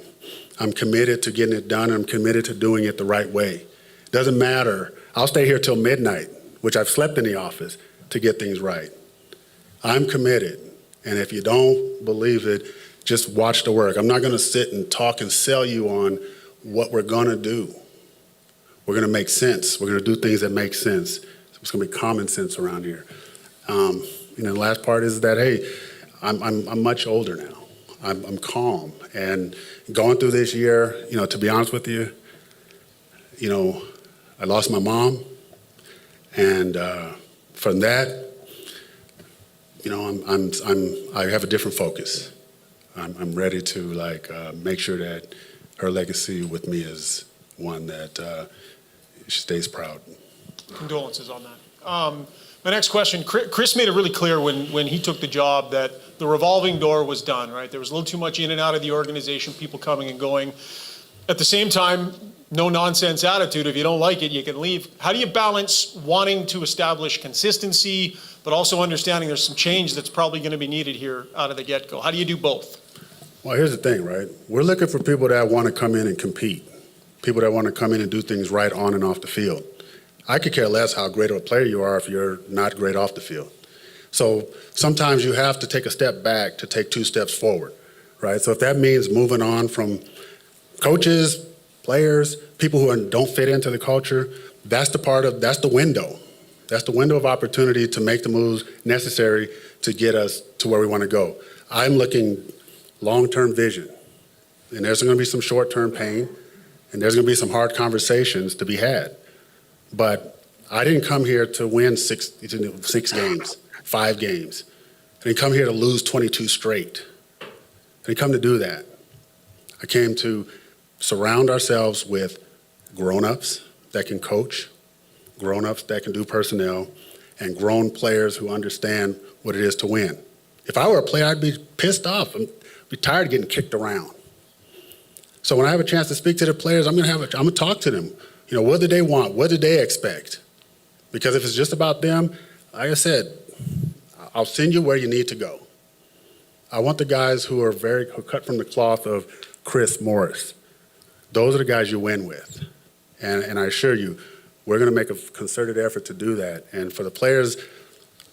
I'm committed to getting it done. I'm committed to doing it the right way. Doesn't matter. I'll stay here till midnight, which I've slept in the office, to get things right. I'm committed. And if you don't believe it, just watch the work. I'm not going to sit and talk and sell you on what we're going to do. We're going to make sense. We're going to do things that make sense. It's going to be common sense around here. The last part is that, hey, I'm much older now. I'm calm. And going through this year, to be honest with you, I lost my mom. And from that, I have a different focus. I'm ready to make sure that her legacy with me is one that she stays proud. Condolences on that. My next question, Chris made it really clear when he took the job that the revolving door was done, right? There was a little too much in and out of the organization, people coming and going. At the same time, no nonsense attitude. If you don't like it, you can leave. How do you balance wanting to establish consistency, but also understanding there's some change that's probably going to be needed here out of the get-go? How do you do both? Well, here's the thing, right? We're looking for people that want to come in and compete, people that want to come in and do things right on and off the field. I could care less how great of a player you are if you're not great off the field. So sometimes you have to take a step back to take 2 steps forward, right? So if that means moving on from coaches, players, people who don't fit into the culture, that's the window. That's the window of opportunity to make the moves necessary to get us to where we want to go. I'm looking long-term vision, and there's going to be some short-term pain, and there's going to be some hard conversations to be had. But I didn't come here to win 6 games, 5 games. I didn't come here to lose 22 straight. I didn't come to do that. I came to surround ourselves with grown-ups that can coach, grown-ups that can do personnel, and grown players who understand what it is to win. If I were a player, I'd be pissed off. I'd be tired of getting kicked around. So when I have a chance to speak to the players, I'm going to talk to them. What do they want? What do they expect? Because if it's just about them, like I said, I'll send you where you need to go. I want the guys who are cut from the cloth of Chris Morris. Those are the guys you win with. And I assure you, we're going to make a concerted effort to do that. And for the players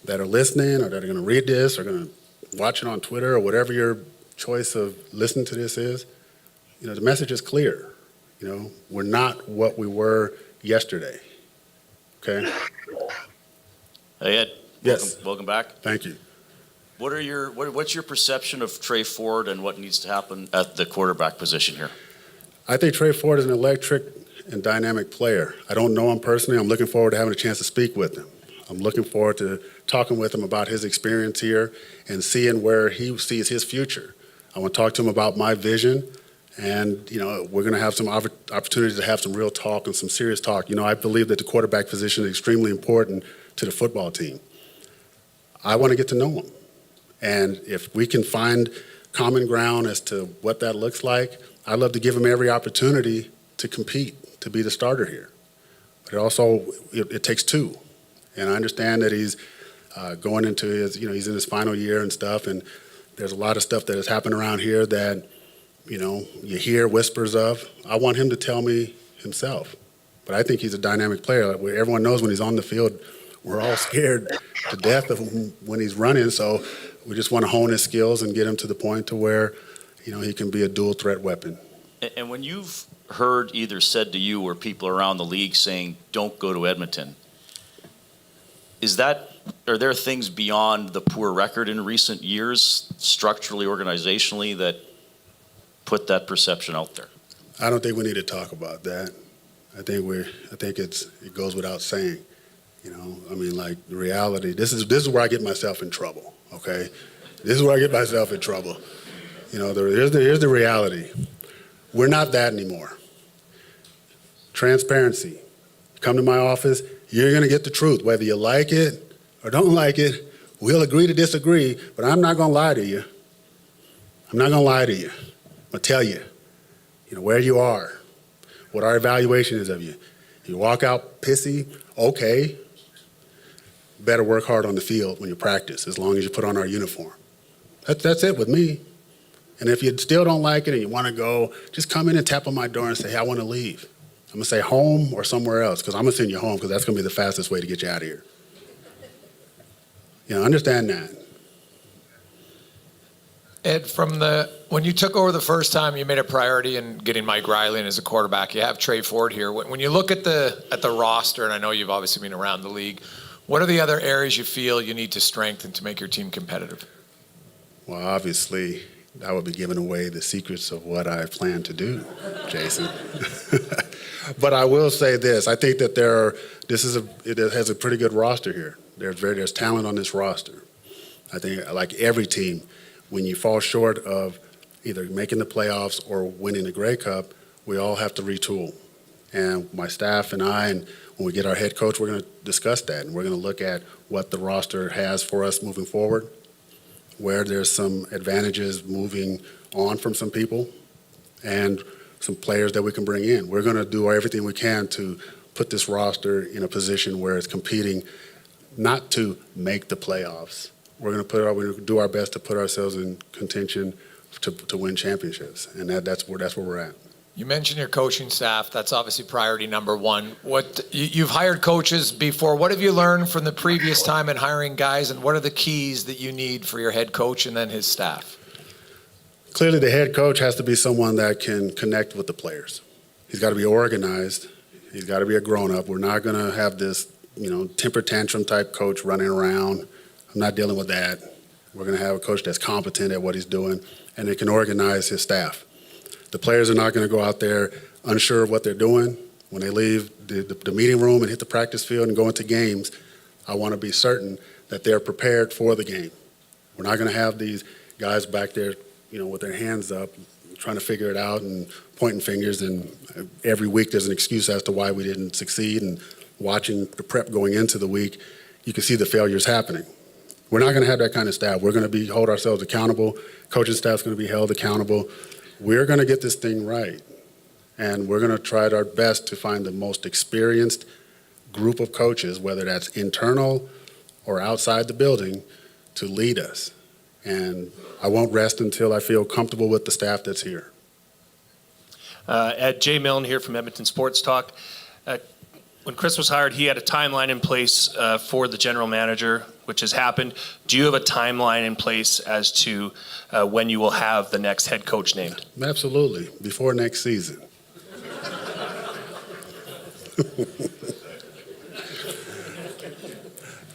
that are listening or that are going to read this or going to watch it on Twitter or whatever your choice of listening to this is, the message is clear. We're not what we were yesterday. Okay? Hey, Ed. Yes. Welcome back. Thank you. What's your perception of Trey Ford and what needs to happen at the quarterback position here? I think Trey Ford is an electric and dynamic player. I don't know him personally. I'm looking forward to having a chance to speak with him. I'm looking forward to talking with him about his experience here and seeing where he sees his future. I want to talk to him about my vision. And, we're going to have some opportunity to have some real talk and some serious talk. I believe that the quarterback position is extremely important to the football team. I want to get to know him. And if we can find common ground as to what that looks like, I'd love to give him every opportunity to compete, to be the starter here. But it takes 2. And I understand that he's going into his, he's in his final year and stuff. And there's a lot of stuff that has happened around here that, you hear whispers of. I want him to tell me himself. But I think he's a dynamic player. Everyone knows when he's on the field, we're all scared to death of him when he's running. So we just want to hone his skills and get him to the point to where, he can be a dual threat weapon. And when you've heard either said to you or people around the league saying, don't go to Edmonton, are there things beyond the poor record in recent years, structurally, organizationally, that put that perception out there? I don't think we need to talk about that. I think it goes without saying. The reality. This is where I get myself in trouble. Okay, this is where I get myself in trouble. Here's the reality. We're not that anymore. Transparency. Come to my office, you're going to get the truth. Whether you like it or don't like it, we'll agree to disagree, but I'm not going to lie to you. I'm not going to lie to you. I'm going to tell you, where you are, what our evaluation is of you. You walk out pissy, okay. Better work hard on the field when you practice, as long as you put on our uniform. That's it with me. And if you still don't like it and you want to go, just come in and tap on my door and say, hey, I want to leave. I'm going to say home or somewhere else, because I'm going to send you home, because that's going to be the fastest way to get you out of here. Understand that. Ed, when you took over the first time, you made a priority in getting Mike Riley in as a quarterback. You have Trey Ford here. When you look at the roster, and I know you've obviously been around the league, what are the other areas you feel you need to strengthen to make your team competitive? Well, obviously, I would be giving away the secrets of what I plan to do, Jason. But I will say this: I think that it has a pretty good roster here. There's talent on this roster. I think, like every team, when you fall short of either making the playoffs or winning the Grey Cup, we all have to retool. And my staff and I, and when we get our head coach, we're going to discuss that, and we're going to look at what the roster has for us moving forward, where there's some advantages moving on from some people, and some players that we can bring in. We're going to do everything we can to put this roster in a position where it's competing not to make the playoffs. We're going to do our best to put ourselves in contention to win championships, and that's where we're at. You mentioned your coaching staff. That's obviously priority number one. You've hired coaches before. What have you learned from the previous time in hiring guys, and what are the keys that you need for your head coach and then his staff? Clearly, the head coach has to be someone that can connect with the players. He's got to be organized. He's got to be a grown-up. We're not going to have this, temper tantrum type coach running around. I'm not dealing with that. We're going to have a coach that's competent at what he's doing, and that can organize his staff. The players are not going to go out there unsure of what they're doing. When they leave the meeting room and hit the practice field and go into games, I want to be certain that they're prepared for the game. We're not going to have these guys back there, with their hands up, trying to figure it out and pointing fingers, and every week there's an excuse as to why we didn't succeed. And watching the prep going into the week, you can see the failures happening. We're not going to have that kind of staff. We're going to hold ourselves accountable. Coaching staff's going to be held accountable. We're going to get this thing right, and we're going to try our best to find the most experienced group of coaches, whether that's internal or outside the building, to lead us. And I won't rest until I feel comfortable with the staff that's here. Ed, Jay Milne here from Edmonton Sports Talk. When Chris was hired, he had a timeline in place for the general manager, which has happened. Do you have a timeline in place as to when you will have the next head coach named? Absolutely, before next season.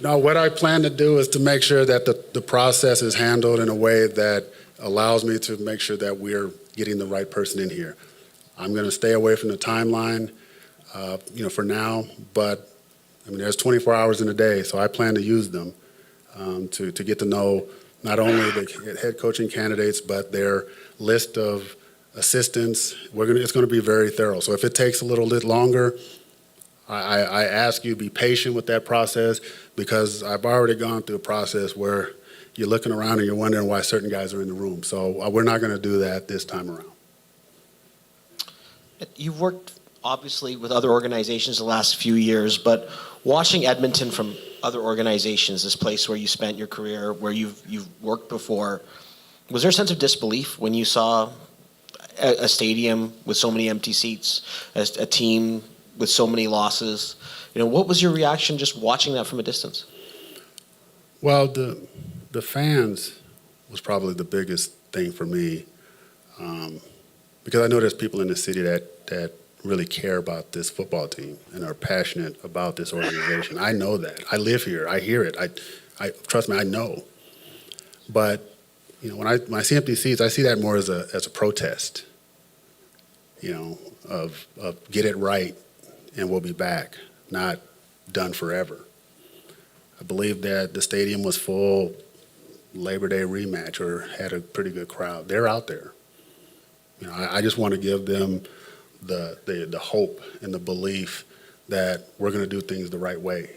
No, what I plan to do is to make sure that the process is handled in a way that allows me to make sure that we're getting the right person in here. I'm going to stay away from the timeline, for now, but there's 24 hours in a day, so I plan to use them to get to know not only the head coaching candidates, but their list of assistants. It's going to be very thorough. So if it takes a little bit longer, I ask you to be patient with that process, because I've already gone through a process where you're looking around and you're wondering why certain guys are in the room. So we're not going to do that this time around. You've worked, obviously, with other organizations the last few years, but watching Edmonton from other organizations, this place where you spent your career, where you've worked before, was there a sense of disbelief when you saw a stadium with so many empty seats, a team with so many losses? What was your reaction just watching that from a distance? Well, the fans was probably the biggest thing for me, because I know there's people in the city that really care about this football team and are passionate about this organization. I know that. I live here. I hear it. I trust me, I know. But when I see empty seats, I see that more as a protest. Of get it right and we'll be back, not done forever. I believe that the stadium was full Labor Day rematch, or had a pretty good crowd. They're out there. I just want to give them the hope and the belief that we're going to do things the right way.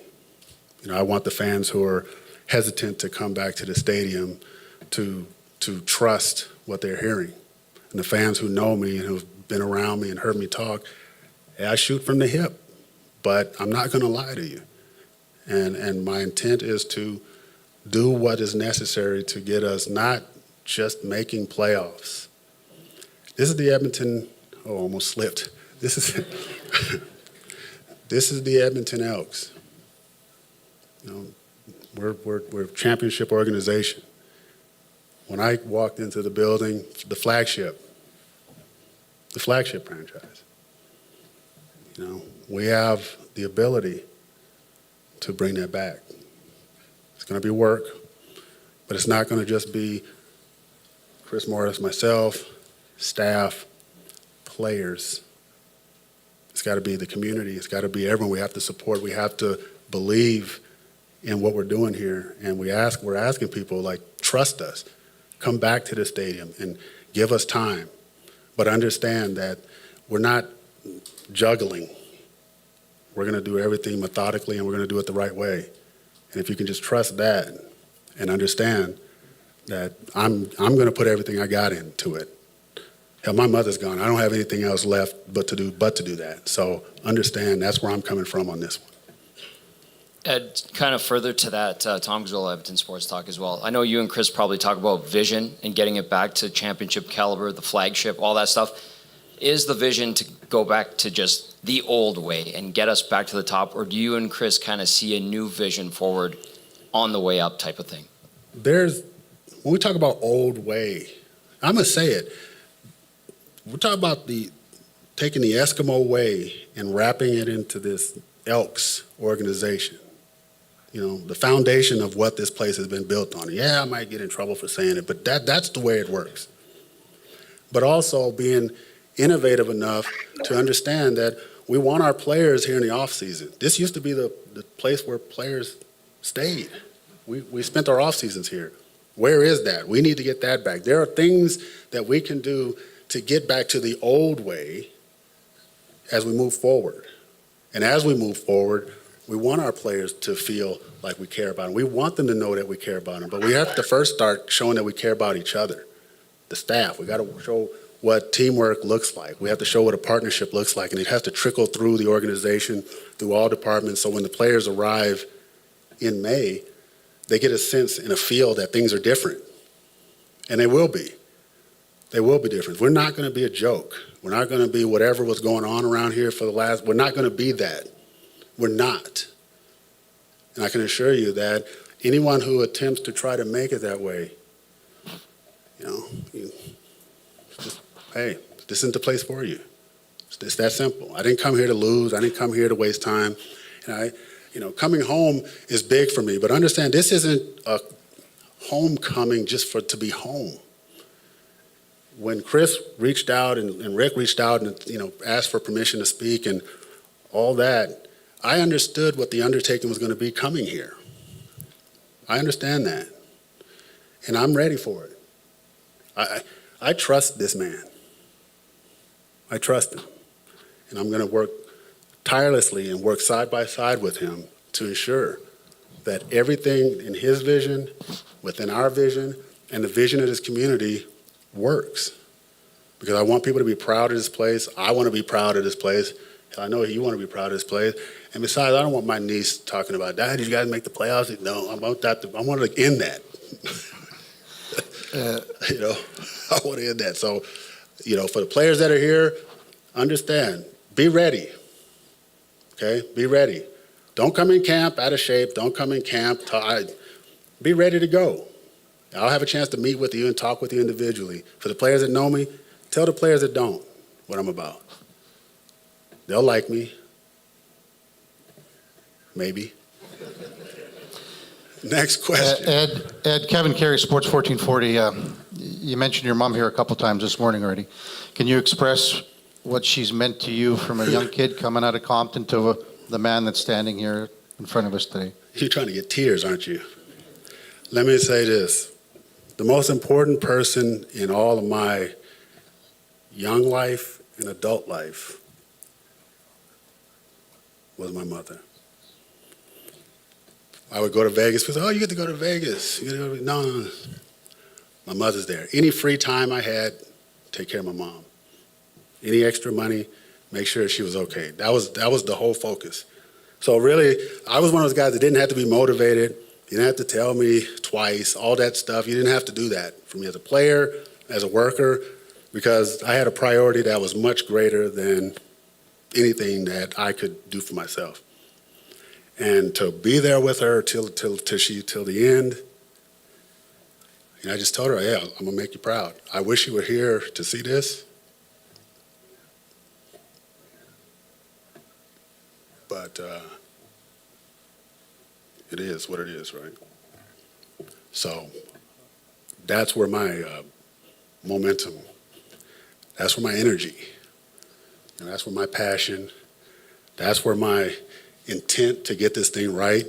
You know, I want the fans who are hesitant to come back to the stadium to trust what they're hearing. And the fans who know me and who've been around me and heard me talk, hey, I shoot from the hip, but I'm not going to lie to you. And my intent is to do what is necessary to get us not just making playoffs. This is the Edmonton, almost slipped. This is this is the Edmonton Elks. You know, we're a championship organization. When I walked into the building, the flagship franchise. You know, we have the ability to bring that back. It's going to be work, but it's not going to just be Chris Morris, myself, staff, players. It's got to be the community. It's got to be everyone. We have to support. We have to believe in what we're doing here. And we're asking people, like, trust us. Come back to the stadium and give us time. But understand that we're not juggling. We're going to do everything methodically, and we're going to do it the right way. And if you can just trust that and understand that I'm going to put everything I got into it. Hell, my mother's gone. I don't have anything else left but to do that. So understand that's where I'm coming from on this one. Ed, kind of further to that, Tom Gazzola, Edmonton Sports Talk as well. I know you and Chris probably talk about vision and getting it back to championship caliber, the flagship, all that stuff. Is the vision to go back to just the old way and get us back to the top, or do you and Chris kind of see a new vision forward on the way up type of thing? When we talk about old way, I'm going to say it. We're talking about taking the Eskimo way and wrapping it into this Elks organization. You know, the foundation of what this place has been built on. Yeah, I might get in trouble for saying it, but that's the way it works. But also being innovative enough to understand that we want our players here in the off season. This used to be the place where players stayed. We spent our off seasons here. Where is that? We need to get that back. There are things that we can do to get back to the old way as we move forward. And as we move forward, we want our players to feel like we care about them. We want them to know that we care about them. But we have to first start showing that we care about each other. The staff, we got to show what teamwork looks like. We have to show what a partnership looks like. And it has to trickle through the organization, through all departments. So when the players arrive in May, they get a sense and a feel that things are different. And they will be. They will be different. We're not going to be a joke. We're not going to be whatever was going on around here we're not going to be that. We're not. And I can assure you that anyone who attempts to try to make it that way, hey, this isn't the place for you. It's that simple. I didn't come here to lose. I didn't come here to waste time. And coming home is big for me. But understand, this isn't a homecoming just to be home. When Chris reached out and Rick reached out and asked for permission to speak and all that, I understood what the undertaking was going to be coming here. I understand that. And I'm ready for it. I trust this man. I trust him. And I'm going to work tirelessly and work side by side with him to ensure that everything in his vision, within our vision, and the vision of this community works. Because I want people to be proud of this place. I want to be proud of this place. I know you want to be proud of this place. And besides, I don't want my niece talking about, Dad, did you guys make the playoffs? No, I want to end that. I want to end that. So, for the players that are here, understand, be ready. Okay, be ready. Don't come in camp out of shape. Don't come in camp. Be ready to go. I'll have a chance to meet with you and talk with you individually. For the players that know me, tell the players that don't what I'm about. They'll like me. Maybe. Next question. Ed, Kevin Carey, Sports 1440. You mentioned your mom here a couple times this morning already. Can you express what she's meant to you from a young kid coming out of Compton to the man that's standing here in front of us today? You're trying to get tears, aren't you? Let me say this. The most important person in all of my young life in adult life was my mother. I would go to Vegas. People say, "Oh, you get to go to Vegas." You get to go to... No. My mother's there. Any free time I had, take care of my mom. Any extra money, make sure she was okay. That was the whole focus. So really, I was one of those guys that didn't have to be motivated. You didn't have to tell me twice, all that stuff. You didn't have to do that for me as a player, as a worker, because I had a priority that was much greater than anything that I could do for myself. And to be there with her till the end, and I just told her, yeah, I'm gonna make you proud. I wish you were here to see this. But it is what it is, right? So that's where my momentum, that's where my energy, and that's where my passion, that's where my intent to get this thing right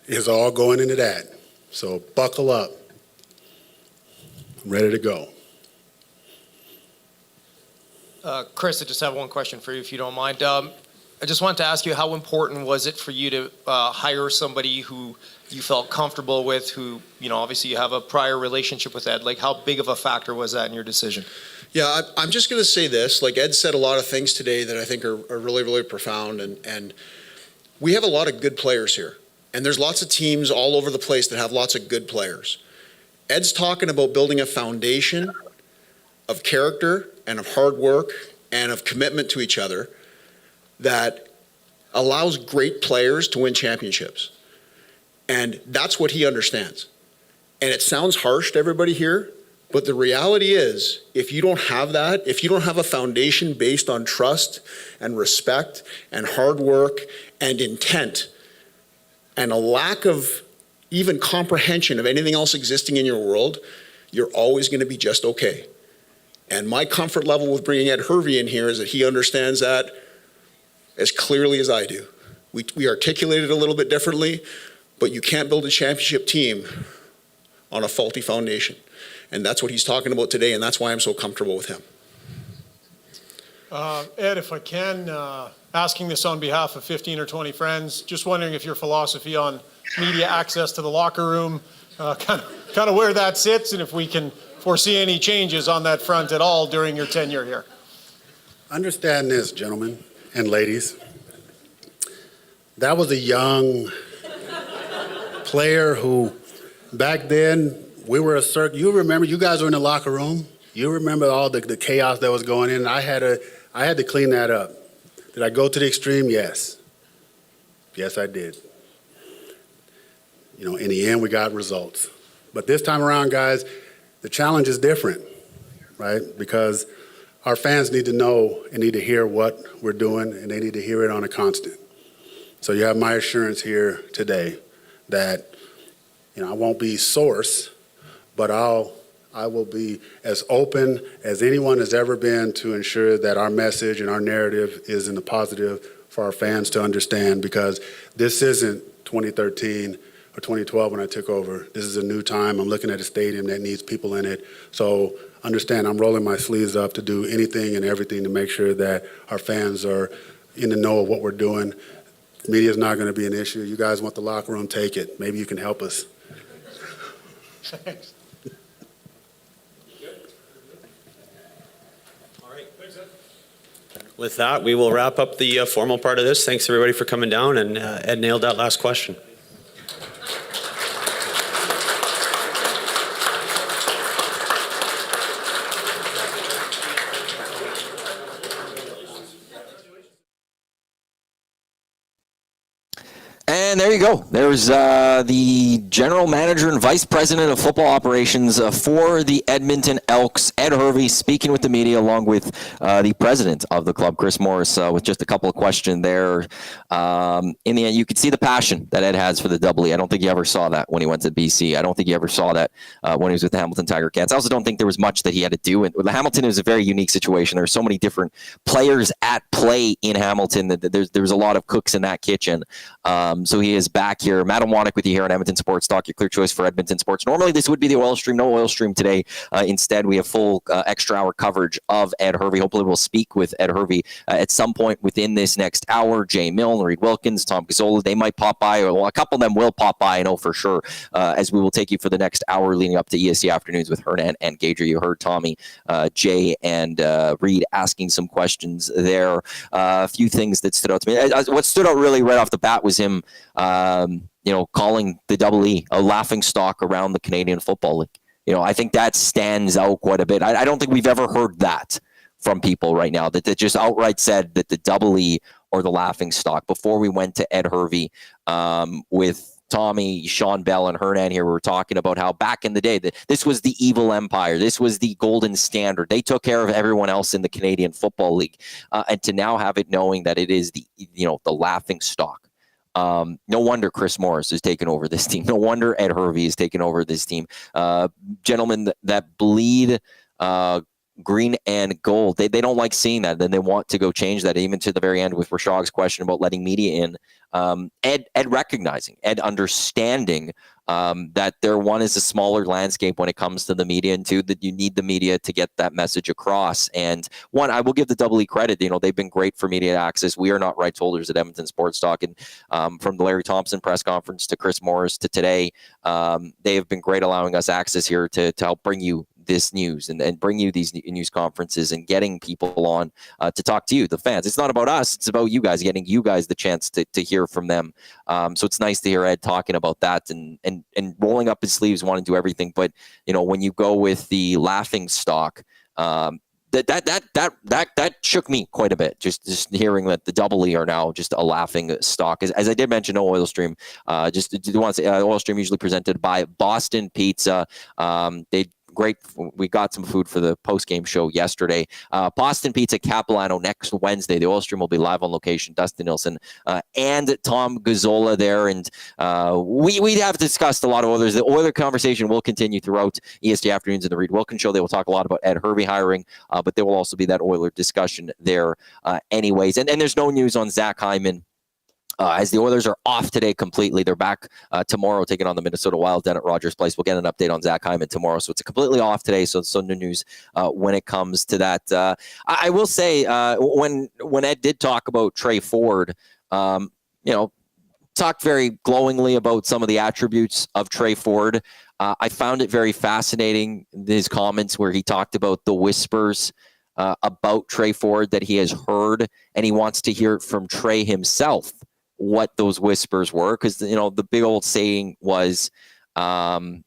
is all going into that. So buckle up. I'm ready to go. Chris, I just have one question for you, if you don't mind. I just wanted to ask you, how important was it for you to hire somebody who you felt comfortable with, who, obviously you have a prior relationship with Ed? Like, how big of a factor was that in your decision? Yeah, I'm just going to say this. Like, Ed said a lot of things today that I think are really, really profound. And we have a lot of good players here. And there's lots of teams all over the place that have lots of good players. Ed's talking about building a foundation of character and of hard work and of commitment to each other that allows great players to win championships. And that's what he understands. And it sounds harsh to everybody here, but the reality is, if you don't have that, if you don't have a foundation based on trust and respect and hard work and intent and a lack of even comprehension of anything else existing in your world, you're always going to be just okay. And my comfort level with bringing Ed Hervey in here is that he understands that as clearly as I do. We articulate it a little bit differently, but you can't build a championship team on a faulty foundation. And that's what he's talking about today, and that's why I'm so comfortable with him. Ed, if I can, asking this on behalf of 15 or 20 friends, just wondering if your philosophy on media access to the locker room, kind of where that sits, and if we can foresee any changes on that front at all during your tenure here. Understand this, gentlemen and ladies. That was a young player who, back then, we were a circle. You remember, you guys were in the locker room. You remember all the chaos that was going in. I had to clean that up. Did I go to the extreme? Yes. Yes, I did. In the end, we got results. But this time around, guys, the challenge is different, right? Because our fans need to know and need to hear what we're doing, and they need to hear it on a constant. So you have my assurance here today that, I won't be source, but I will be as open as anyone has ever been to ensure that our message and our narrative is in the positive for our fans to understand, because this isn't 2013 or 2012 when I took over. This is a new time. I'm looking at a stadium that needs people in it. So understand, I'm rolling my sleeves up to do anything and everything to make sure that our fans are in the know of what we're doing. Media is not going to be an issue. You guys want the locker room, take it. Maybe you can help us. Thanks. With that, we will wrap up the formal part of this. Thanks, everybody, for coming down, and Ed nailed that last question. And there you go. There's the general manager and vice president of football operations for the Edmonton Elks, Ed Hervey, speaking with the media, along with the president of the club, Chris Morris, with just a couple of questions there. In the end, you could see the passion that Ed has for the Double E. I don't think you ever saw that when he went to BC. I don't think you ever saw that when he was with the Hamilton Tiger Cats. I also don't think there was much that he had to do. And the Hamilton is a very unique situation. There's so many different players at play in Hamilton that there was a lot of cooks in that kitchen. So so he is back here. Matt Iwanyk with you here on Edmonton Sports Talk, your clear choice for Edmonton sports. Normally, this would be the oil stream. No oil stream today. Instead, we have full extra hour coverage of Ed Hervey. Hopefully, we'll speak with Ed Hervey at some point within this next hour. Jay Milne, Reid Wilkins, Tom Gazzola, they might pop by. Well, a couple of them will pop by, I know for sure, as we will take you for the next hour leading up to EST Afternoons with Hernan and Gager. You heard Tommy, Jay, and Reid asking some questions there. A few things that stood out to me. What stood out really right off the bat was him, calling the Double E a laughing stock around the Canadian Football League. I think that stands out quite a bit. I don't think we've ever heard that from people right now, that just outright said that the Double E or the laughing stock. Before we went to Ed Hervey with Tommy, Sean Bell, and Hernan here, we were talking about how back in the day that this was the evil empire. This was the golden standard. They took care of everyone else in the Canadian Football League. And to now have it knowing that it is the laughing stock. No wonder Chris Morris has taken over this team. No wonder Ed Hervey has taken over this team. Gentlemen that bleed green and gold. They don't like seeing that. Then they want to go change that, even to the very end with Rashog's question about letting media in. Ed recognizing, Ed understanding that one is a smaller landscape when it comes to the media, and two, that you need the media to get that message across. And one, I will give the Double E credit. They've been great for media access. We are not rights holders at Edmonton Sports Talk. And from the Larry Thompson press conference to Chris Morris to today, they have been great allowing us access here to help bring you this news and bring you these news conferences and getting people on to talk to you, the fans. It's not about us. It's about you guys, getting you guys the chance to hear from them. So it's nice to hear Ed talking about that and rolling up his sleeves, wanting to do everything. But, when you go with the laughing stock, that shook me quite a bit. Just hearing that the Double E are now just a laughing stock. As I did mention, no oil stream. Just want to say, oil stream usually presented by Boston Pizza. Great. We got some food for the post-game show yesterday. Boston Pizza Capilano next Wednesday. The oil stream will be live on location. Dustin Nielson and Tom Gazzola there. And we have discussed a lot of others. The Oiler conversation will continue throughout EST Afternoons and the Reid Wilkins Show. They will talk a lot about Ed Hervey hiring, but there will also be that Oiler discussion there anyways. And there's no news on Zach Hyman. As the Oilers are off today completely. They're back tomorrow taking on the Minnesota Wild down at Rogers Place. We'll get an update on Zach Hyman tomorrow. So it's completely off today. So no news when it comes to that. I will say when Ed did talk about Trey Ford, talked very glowingly about some of the attributes of Trey Ford. I found it very fascinating, his comments where he talked about the whispers about Trey Ford that he has heard, and he wants to hear it from Trey himself what those whispers were, because the big old saying was there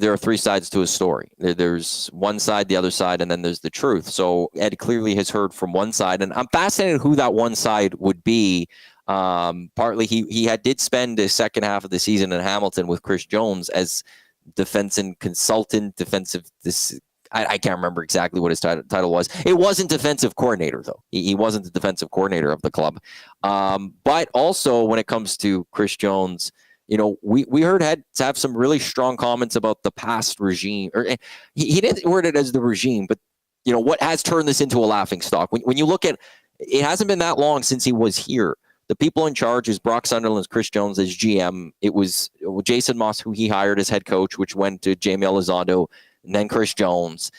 are three sides to a story. There's one side, the other side, and then there's the truth. So Ed clearly has heard from one side, and I'm fascinated who that one side would be. Partly he did spend the second half of the season in Hamilton with Chris Jones as defensive consultant, I can't remember exactly what his title was. It wasn't defensive coordinator, though. He wasn't the defensive coordinator of the club. But also, when it comes to Chris Jones, we heard Ed have some really strong comments about the past regime. Or he didn't word it as the regime, but what has turned this into a laughing stock. When you look at it, hasn't been that long since he was here. The people in charge is Brock Sunderland's Chris Jones as GM. It was Jason Moss, who he hired as head coach, which went to Jamie Elizondo, and then Chris Jones.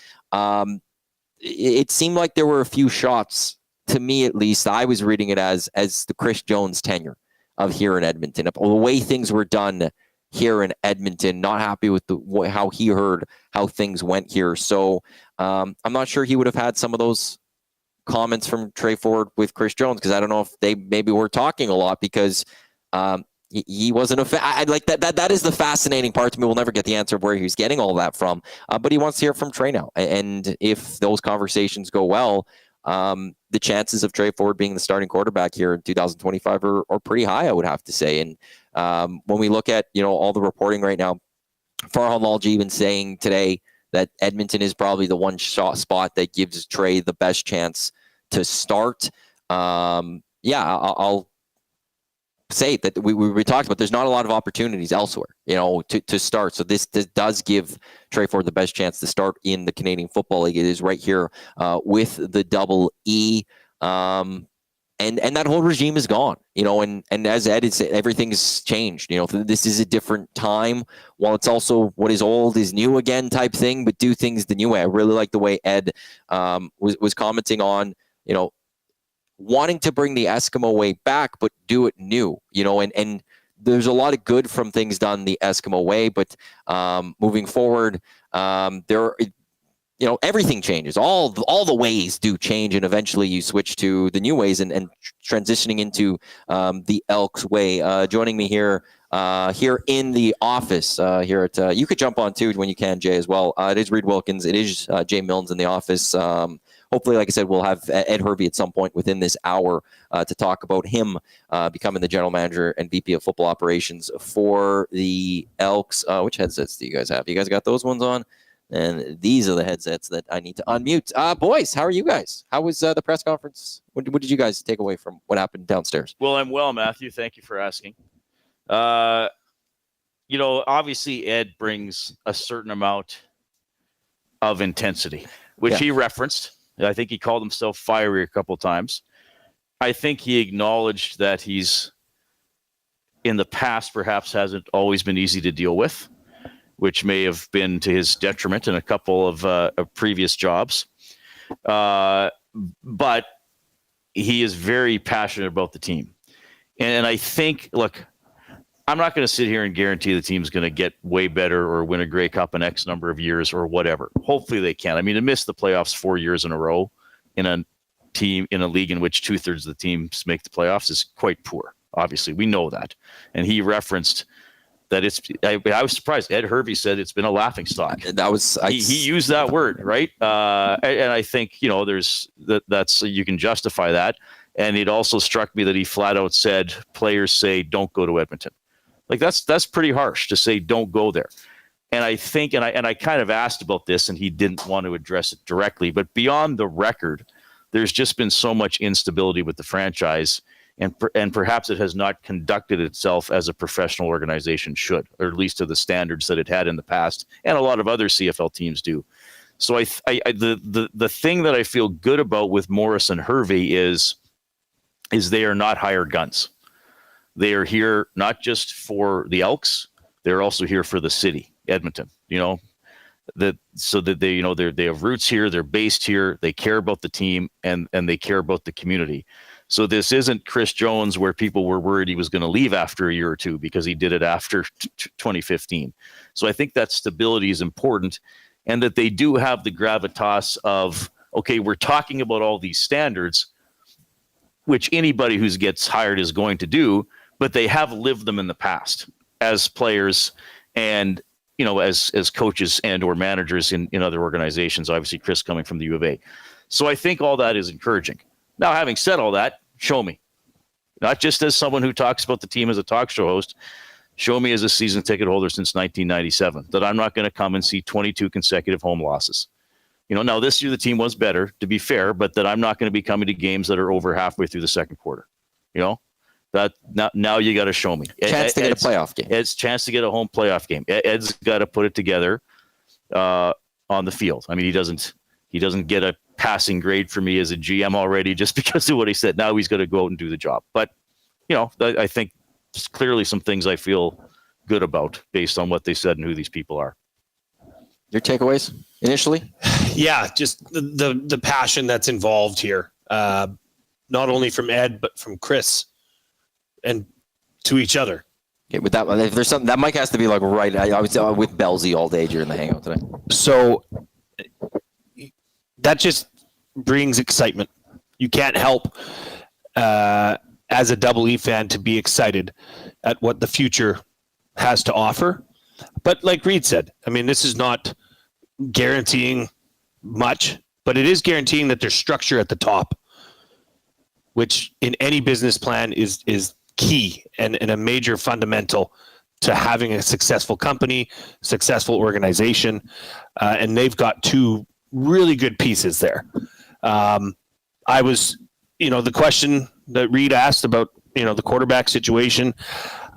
It seemed like there were a few shots, to me at least. I was reading it as the Chris Jones tenure of here in Edmonton. The way things were done here in Edmonton, not happy with how he heard how things went here. So I'm not sure he would have had some of those comments from Trey Ford with Chris Jones, because I don't know if they maybe were talking a lot, because he wasn't I like that. That is the fascinating part to me. We'll never get the answer of where he's getting all that from, but he wants to hear from Trey now. And if those conversations go well, the chances of Trey Ford being the starting quarterback here in 2025 are pretty high, I would have to say. And when we look at all the reporting right now, Farhan Lalji even saying today that Edmonton is probably the one spot that gives Trey the best chance to start. I'll say that we talked about there's not a lot of opportunities elsewhere, to start. So this does give Trey Ford the best chance to start in the Canadian Football League. It is right here with the Double E. and that whole regime is gone, and as Ed had said, everything's changed. This is a different time. While it's also what is old is new again type thing, but do things the new way. I really like the way Ed was commenting on, wanting to bring the Eskimo way back, but do it new, and there's a lot of good from things done the Eskimo way, but moving forward, everything changes. All the ways do change, and eventually you switch to the new ways and transitioning into the Elks way. Joining me here in the office here at you could jump on too when you can, Jay, as well. It is Reid Wilkins. It is Jay Milne in the office. Hopefully, like I said, we'll have Ed Hervey at some point within this hour to talk about him becoming the general manager and VP of football operations for the Elks. Which headsets do you guys have? You guys got those ones on? And these are the headsets that I need to unmute. Boys, how are you guys? How was the press conference? What did you guys take away from what happened downstairs? Well, I'm well, Matthew. Thank you for asking. Obviously Ed brings a certain amount of intensity, which he referenced. I think he called himself fiery a couple of times. I think he acknowledged that he's in the past perhaps hasn't always been easy to deal with, which may have been to his detriment in a couple of previous jobs. But he is very passionate about the team. And I think, look, I'm not going to sit here and guarantee the team's going to get way better or win a Grey Cup in X number of years or whatever. Hopefully they can. I mean, to miss the playoffs 4 years in a row in a team, in a league in which 2/3 of the teams make the playoffs is quite poor. Obviously, we know that. And he referenced that I was surprised. Ed Hervey said it's been a laughing stock. He used that word, right? And I think, that's you can justify that. And it also struck me that he flat out said players say, don't go to Edmonton. Like that's pretty harsh to say, don't go there. And I think, and I kind of asked about this and he didn't want to address it directly, but beyond the record, there's just been so much instability with the franchise. And perhaps it has not conducted itself as a professional organization should, or at least to the standards that it had in the past, and a lot of other CFL teams do. So the thing that I feel good about with Morris and Hervey is they are not hired guns. They are here not just for the Elks; they're also here for the city, Edmonton. They have roots here, they're based here, they care about the team, and they care about the community. So this isn't Chris Jones where people were worried he was going to leave after a year or two because he did it after 2015. So I think that stability is important, and that they do have the gravitas of, okay, we're talking about all these standards, which anybody who gets hired is going to do, but they have lived them in the past as players and, as coaches and or managers in other organizations, obviously Chris coming from the U of A. So I think all that is encouraging. Now, having said all that, show me. Not just as someone who talks about the team as a talk show host, show me as a season ticket holder since 1997 that I'm not going to come and see 22 consecutive home losses. Now this year the team was better, to be fair, but that I'm not going to be coming to games that are over halfway through the second quarter. That now you got to show me. Chance to get a playoff game. Ed's chance to get a home playoff game. Ed's got to put it together on the field. I mean, he doesn't get a passing grade for me as a GM already just because of what he said. Now he's got to go out and do the job. But, I think there's clearly some things I feel good about based on what they said and who these people are. Your takeaways initially? Yeah, just the passion that's involved here, not only from Ed, but from Chris and to each other. Yeah, with that, if there's something that mic has to be like right. I was with Belsey all day during the hangout today. So that just brings excitement. You can't help as a Double E fan to be excited at what the future has to offer. But like Reid said, I mean, this is not guaranteeing much, but it is guaranteeing that there's structure at the top, which in any business plan is key and a major fundamental to having a successful company, successful organization. And they've got two really good pieces there. I was, the question that Reid asked about, the quarterback situation,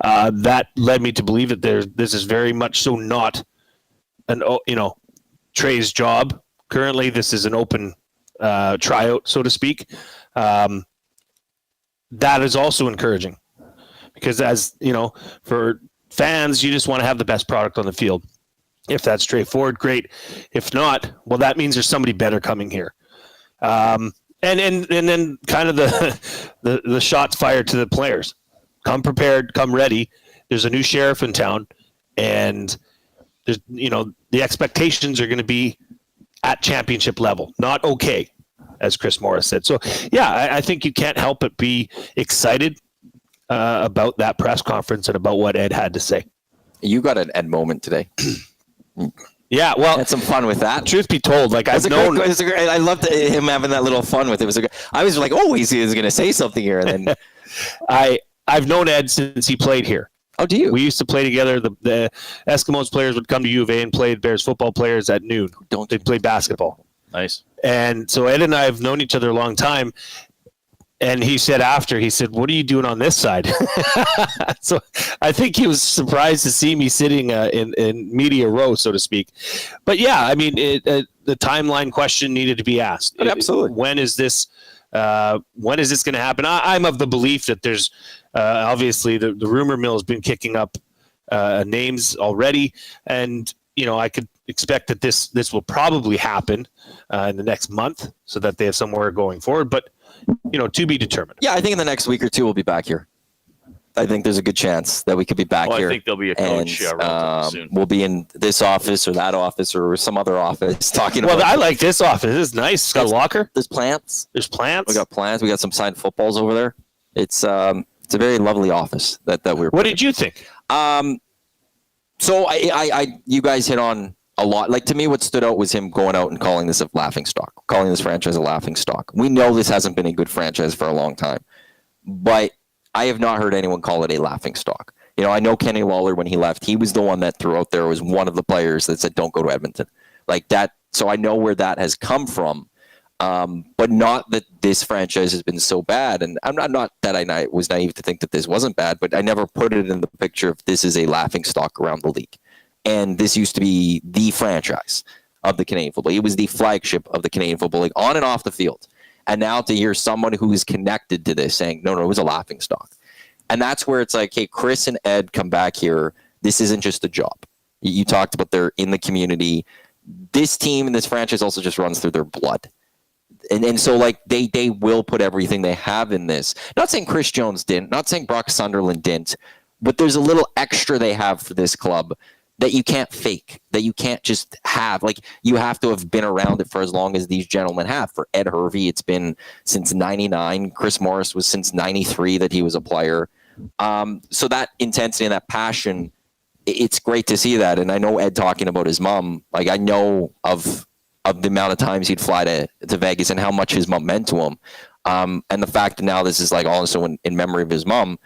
that led me to believe that this is very much so not Trey's job. Currently, this is an open tryout, so to speak. that is also encouraging because, as you know, for fans, you just want to have the best product on the field. If that's straightforward, great. If not, well, that means there's somebody better coming here. And then kind of the shots fired to the players. Come prepared, come ready. There's a new sheriff in town, and there's, you know, the expectations are going to be at championship level, not okay, as Chris Morris said. So, yeah, I think you can't help but be excited about that press conference and about what Ed had to say. You got an Ed moment today. Yeah, well, had some fun with that. Truth be told, like I've known, I loved him having that little fun with it. I was like, oh, he's going to say something here, and then I've known Ed since he played here. Oh, do you? We used to play together. The Eskimos players would come to U of A and play Bears football players at noon. They play basketball. Nice. And so Ed and I have known each other a long time. And he said, what are you doing on this side? So I think he was surprised to see me sitting in media row, so to speak. But yeah, I mean, the timeline question needed to be asked. Absolutely. When is this going to happen? I'm of the belief that there's obviously the rumor mill has been kicking up names already. And, you know, I could expect that this will probably happen in the next month so that they have somewhere going forward. But, you know, to be determined. Yeah, I think in the next week or two we'll be back here. I think there's a good chance that we could be back here. I think there'll be a coach relatively soon. We'll be in this office or that office or some other office talking about. Well, I like this office. It's nice. It's got a locker. There's plants. There's plants. We got plants. We got some signed footballs over there. It's a very lovely office that we're. What did you think? So you guys hit on a lot. Like, to me, what stood out was him going out and calling this a laughingstock, calling this franchise a laughingstock. We know this hasn't been a good franchise for a long time, but I have not heard anyone call it a laughingstock. You know, I know Kenny Lawler, when he left, he was the one that threw out there, was one of the players that said, don't go to Edmonton. Like that. So I know where that has come from, but not that this franchise has been so bad. And I'm not that I was naive to think that this wasn't bad, but I never put it in the picture of this is a laughingstock around the league. And this used to be the franchise of the Canadian Football League. It was the flagship of the Canadian Football League on and off the field. And now to hear someone who is connected to this saying, no, it was a laughingstock. And that's where it's like, hey, Chris and Ed come back here. This isn't just a job. You talked about they're in the community. This team and this franchise also just runs through their blood. And so, like, they will put everything they have in this. Not saying Chris Jones didn't. Not saying Brock Sunderland didn't. But there's a little extra they have for this club that you can't fake, that you can't just have. Like, you have to have been around it for as long as these gentlemen have. For Ed Hervey, it's been since 99. Chris Morris was since 93 that he was a player. So that intensity and that passion, it's great to see that. And I know Ed talking about his mom. Like, I know of the amount of times he'd fly to Vegas and how much his mom meant to him. And the fact that now this is like also in memory of his mom,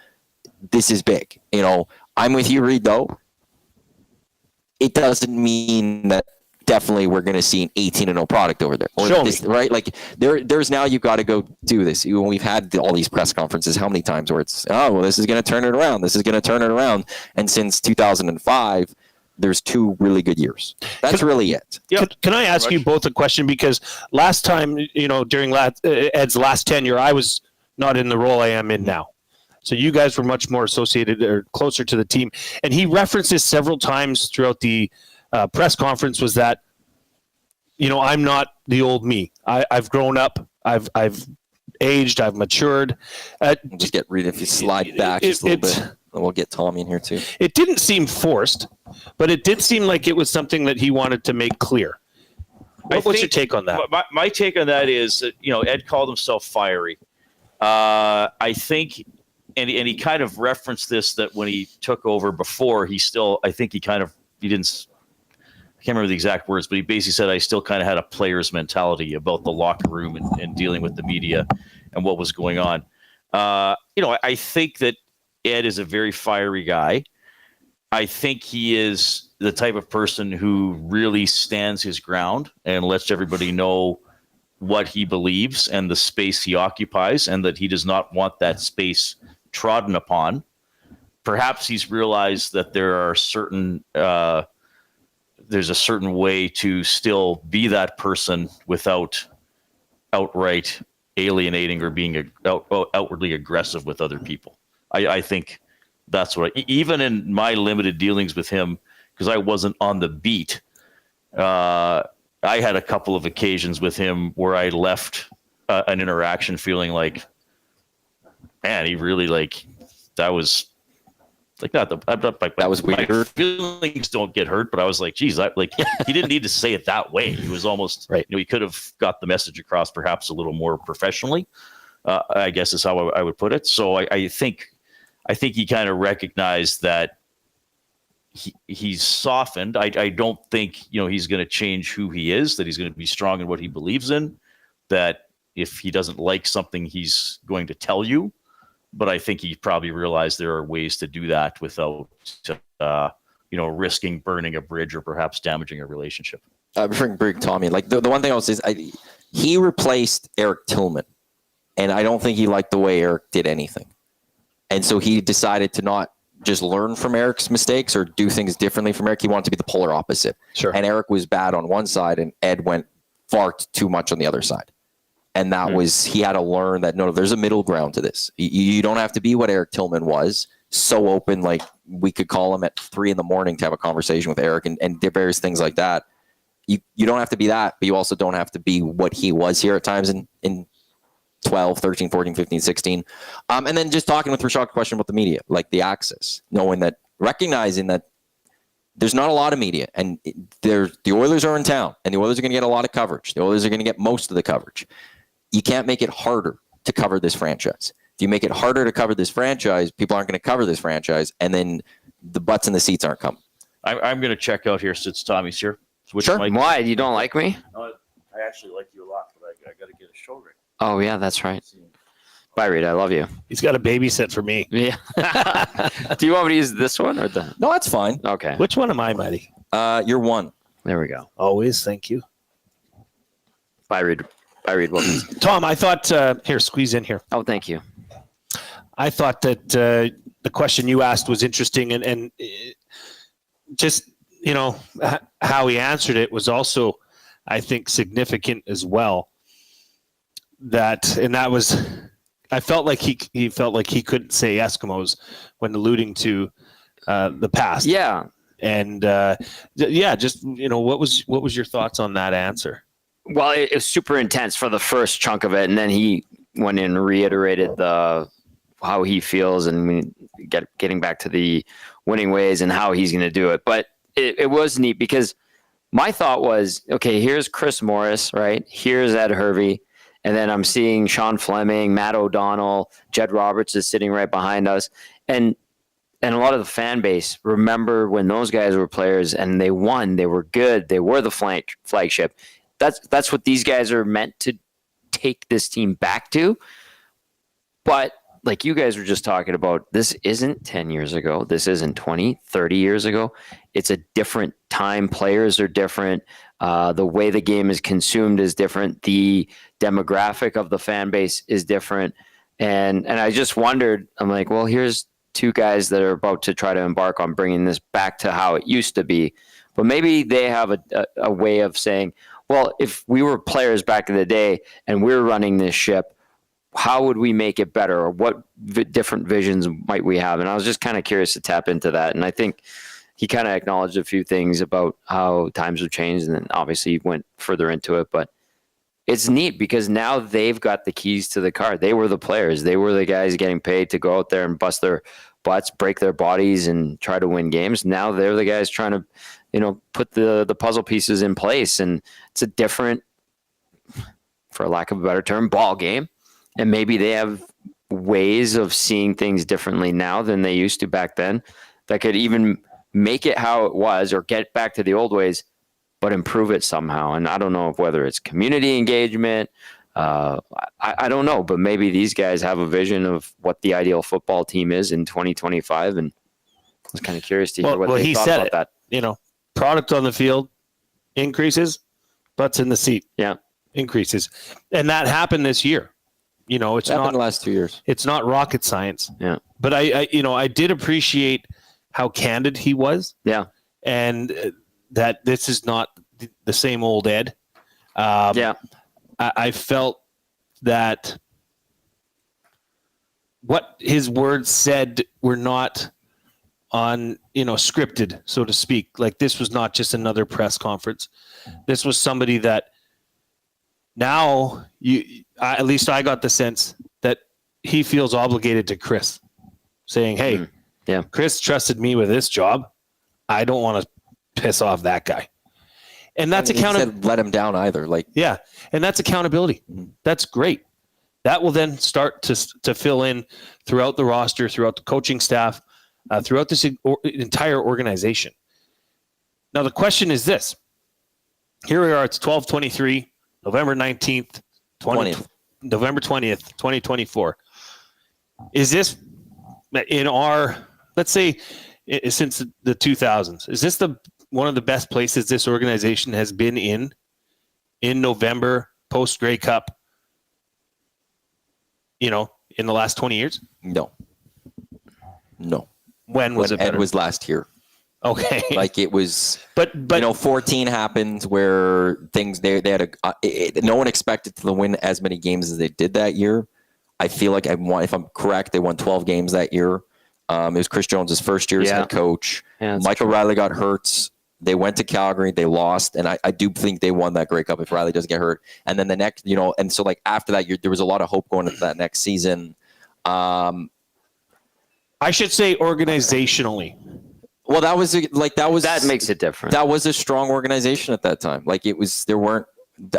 this is big. You know, I'm with you, Reid, though. It doesn't mean that definitely we're going to see an 18-0 product over there. Or this, right? Like, there's now you've got to go do this. We've had all these press conferences how many times where it's, oh, well, this is going to turn it around. This is going to turn it around. And since 2005, there's 2 really good years. That's really it. Can I ask you both a question? Because last time, you know, during Ed's last tenure, I was not in the role I am in now. So you guys were much more associated or closer to the team. And he referenced this several times throughout the press conference, was that, you know, I'm not the old me. I've grown up. I've aged. I've matured. Just get Reid if you slide back just a little bit. And we'll get Tommy in here too. It didn't seem forced, but it did seem like it was something that he wanted to make clear. What's your take on that? My take on that is that, you know, Ed called himself fiery. I think, and he kind of referenced this, that when he took over before, he didn't, I can't remember the exact words, but he basically said, I still kind of had a player's mentality about the locker room and dealing with the media and what was going on. You know, I think that Ed is a very fiery guy. I think he is the type of person who really stands his ground and lets everybody know what he believes and the space he occupies, and that he does not want that space trodden upon. Perhaps he's realized that there are there's a certain way to still be that person without outright alienating or being outwardly aggressive with other people. I think that's what, even in my limited dealings with him, because I wasn't on the beat, I had a couple of occasions with him where I left an interaction feeling like, man, he really that was like, that was weird. My feelings don't get hurt, but I was like, geez, he didn't need to say it that way. He was almost right. He could have got the message across perhaps a little more professionally, I guess is how I would put it. So I think he kind of recognized that he's softened. I don't think, he's going to change who he is, that he's going to be strong in what he believes in, that if he doesn't like something, he's going to tell you. But I think he probably realized there are ways to do that without, risking burning a bridge or perhaps damaging a relationship. Bring Tommy. The one thing I'll say is he replaced Eric Tillman, and I don't think he liked the way Eric did anything. And so he decided to not just learn from Eric's mistakes or do things differently from Eric. He wanted to be the polar opposite. Sure. And Eric was bad on one side, and Ed went far too much on the other side. And that was, he had to learn that, no, there's a middle ground to this. You don't have to be what Eric Tillman was, so open, like we could call him at 3 a.m. to have a conversation with Eric and various things like that. You don't have to be that, but you also don't have to be what he was here at times in 12, 13, 14, 15, 16. And then just talking with Rashad's question about the media, like the access, recognizing that there's not a lot of media, and the Oilers are in town, and the Oilers are going to get a lot of coverage. The Oilers are going to get most of the coverage. You can't make it harder to cover this franchise. If you make it harder to cover this franchise, people aren't going to cover this franchise, and then the butts in the seats aren't coming. I'm going to check out here since Tommy's here. Sure. Why? You don't like me? No, I actually like you a lot, but I got to get a show right. Oh, yeah, that's right. Bye, Reid. I love you. He's got a babysit for me. Yeah. Do you want me to use this one or the? No, that's fine. Okay. Which one am I, Mighty? You're one. There we go. Always. Thank you. Bye, Reid. Bye, Reid Wilkins. Tom, I thought, here, squeeze in here. Oh, thank you. I thought that the question you asked was interesting, and just, how he answered it was also, I think, significant as well. That was, I felt like he felt like he couldn't say Eskimos when alluding to the past. Yeah. And just, what was your thoughts on that answer? Well, it was super intense for the first chunk of it, and then he went in and reiterated how he feels and getting back to the winning ways and how he's going to do it. But it was neat because my thought was, okay, here's Chris Morris, right? Here's Ed Hervey, and then I'm seeing Sean Fleming, Matt O'Donnell, Jed Roberts is sitting right behind us, and a lot of the fan base remember when those guys were players and they won, they were good, they were the flagship. That's what these guys are meant to take this team back to. But like you guys were just talking about, this isn't 10 years ago. This isn't 20, 30 years ago. It's a different time. Players are different. The way the game is consumed is different. The demographic of the fan base is different. And I just wondered, I'm like, well, here's two guys that are about to try to embark on bringing this back to how it used to be. But maybe they have a way of saying, well, if we were players back in the day and we're running this ship, how would we make it better? Or what different visions might we have? And I was just kind of curious to tap into that. And I think he kind of acknowledged a few things about how times have changed, and then obviously went further into it. But it's neat because now they've got the keys to the car. They were the players. They were the guys getting paid to go out there and bust their butts, break their bodies, and try to win games. Now they're the guys trying to, put the puzzle pieces in place. And it's a different, for lack of a better term, ball game. And maybe they have ways of seeing things differently now than they used to back then that could even make it how it was or get back to the old ways, but improve it somehow. And I don't know whether it's community engagement. I don't know, but maybe these guys have a vision of what the ideal football team is in 2025. And I was kind of curious to hear what they thought about that. Product on the field increases, butts in the seat. Yeah. Increases. And that happened this year. It's not the last 2 years. It's not rocket science. Yeah. But I did appreciate how candid he was. Yeah. And that this is not the same old Ed. Yeah. I felt that what his words said were not on, scripted, so to speak. Like, this was not just another press conference. This was somebody that now at least I got the sense that he feels obligated to Chris, saying, hey, Chris trusted me with this job. I don't want to piss off that guy. And that's accountability. Let him down either. And that's accountability. That's great. That will then start to fill in throughout the roster, throughout the coaching staff, throughout this entire organization. Now, the question is this. Here we are. It's 12/23, November 19th, November 20th, 2024. Is this in our, let's say, since the 2000s, is this one of the best places this organization has been in November, post-Grey Cup, in the last 20 years? No. When was it better? Ed was last year. Okay. It was, but 14 happened where things, they had no one expected to win as many games as they did that year. I feel like if I'm correct, they won 12 games that year. It was Chris Jones' first year as head coach. Michael Riley got hurt. They went to Calgary. They lost. And I do think they won that Grey Cup if Riley doesn't get hurt. And then the next, and so after that year, there was a lot of hope going into that next season. I should say organizationally. Well, that makes it different. That was a strong organization at that time.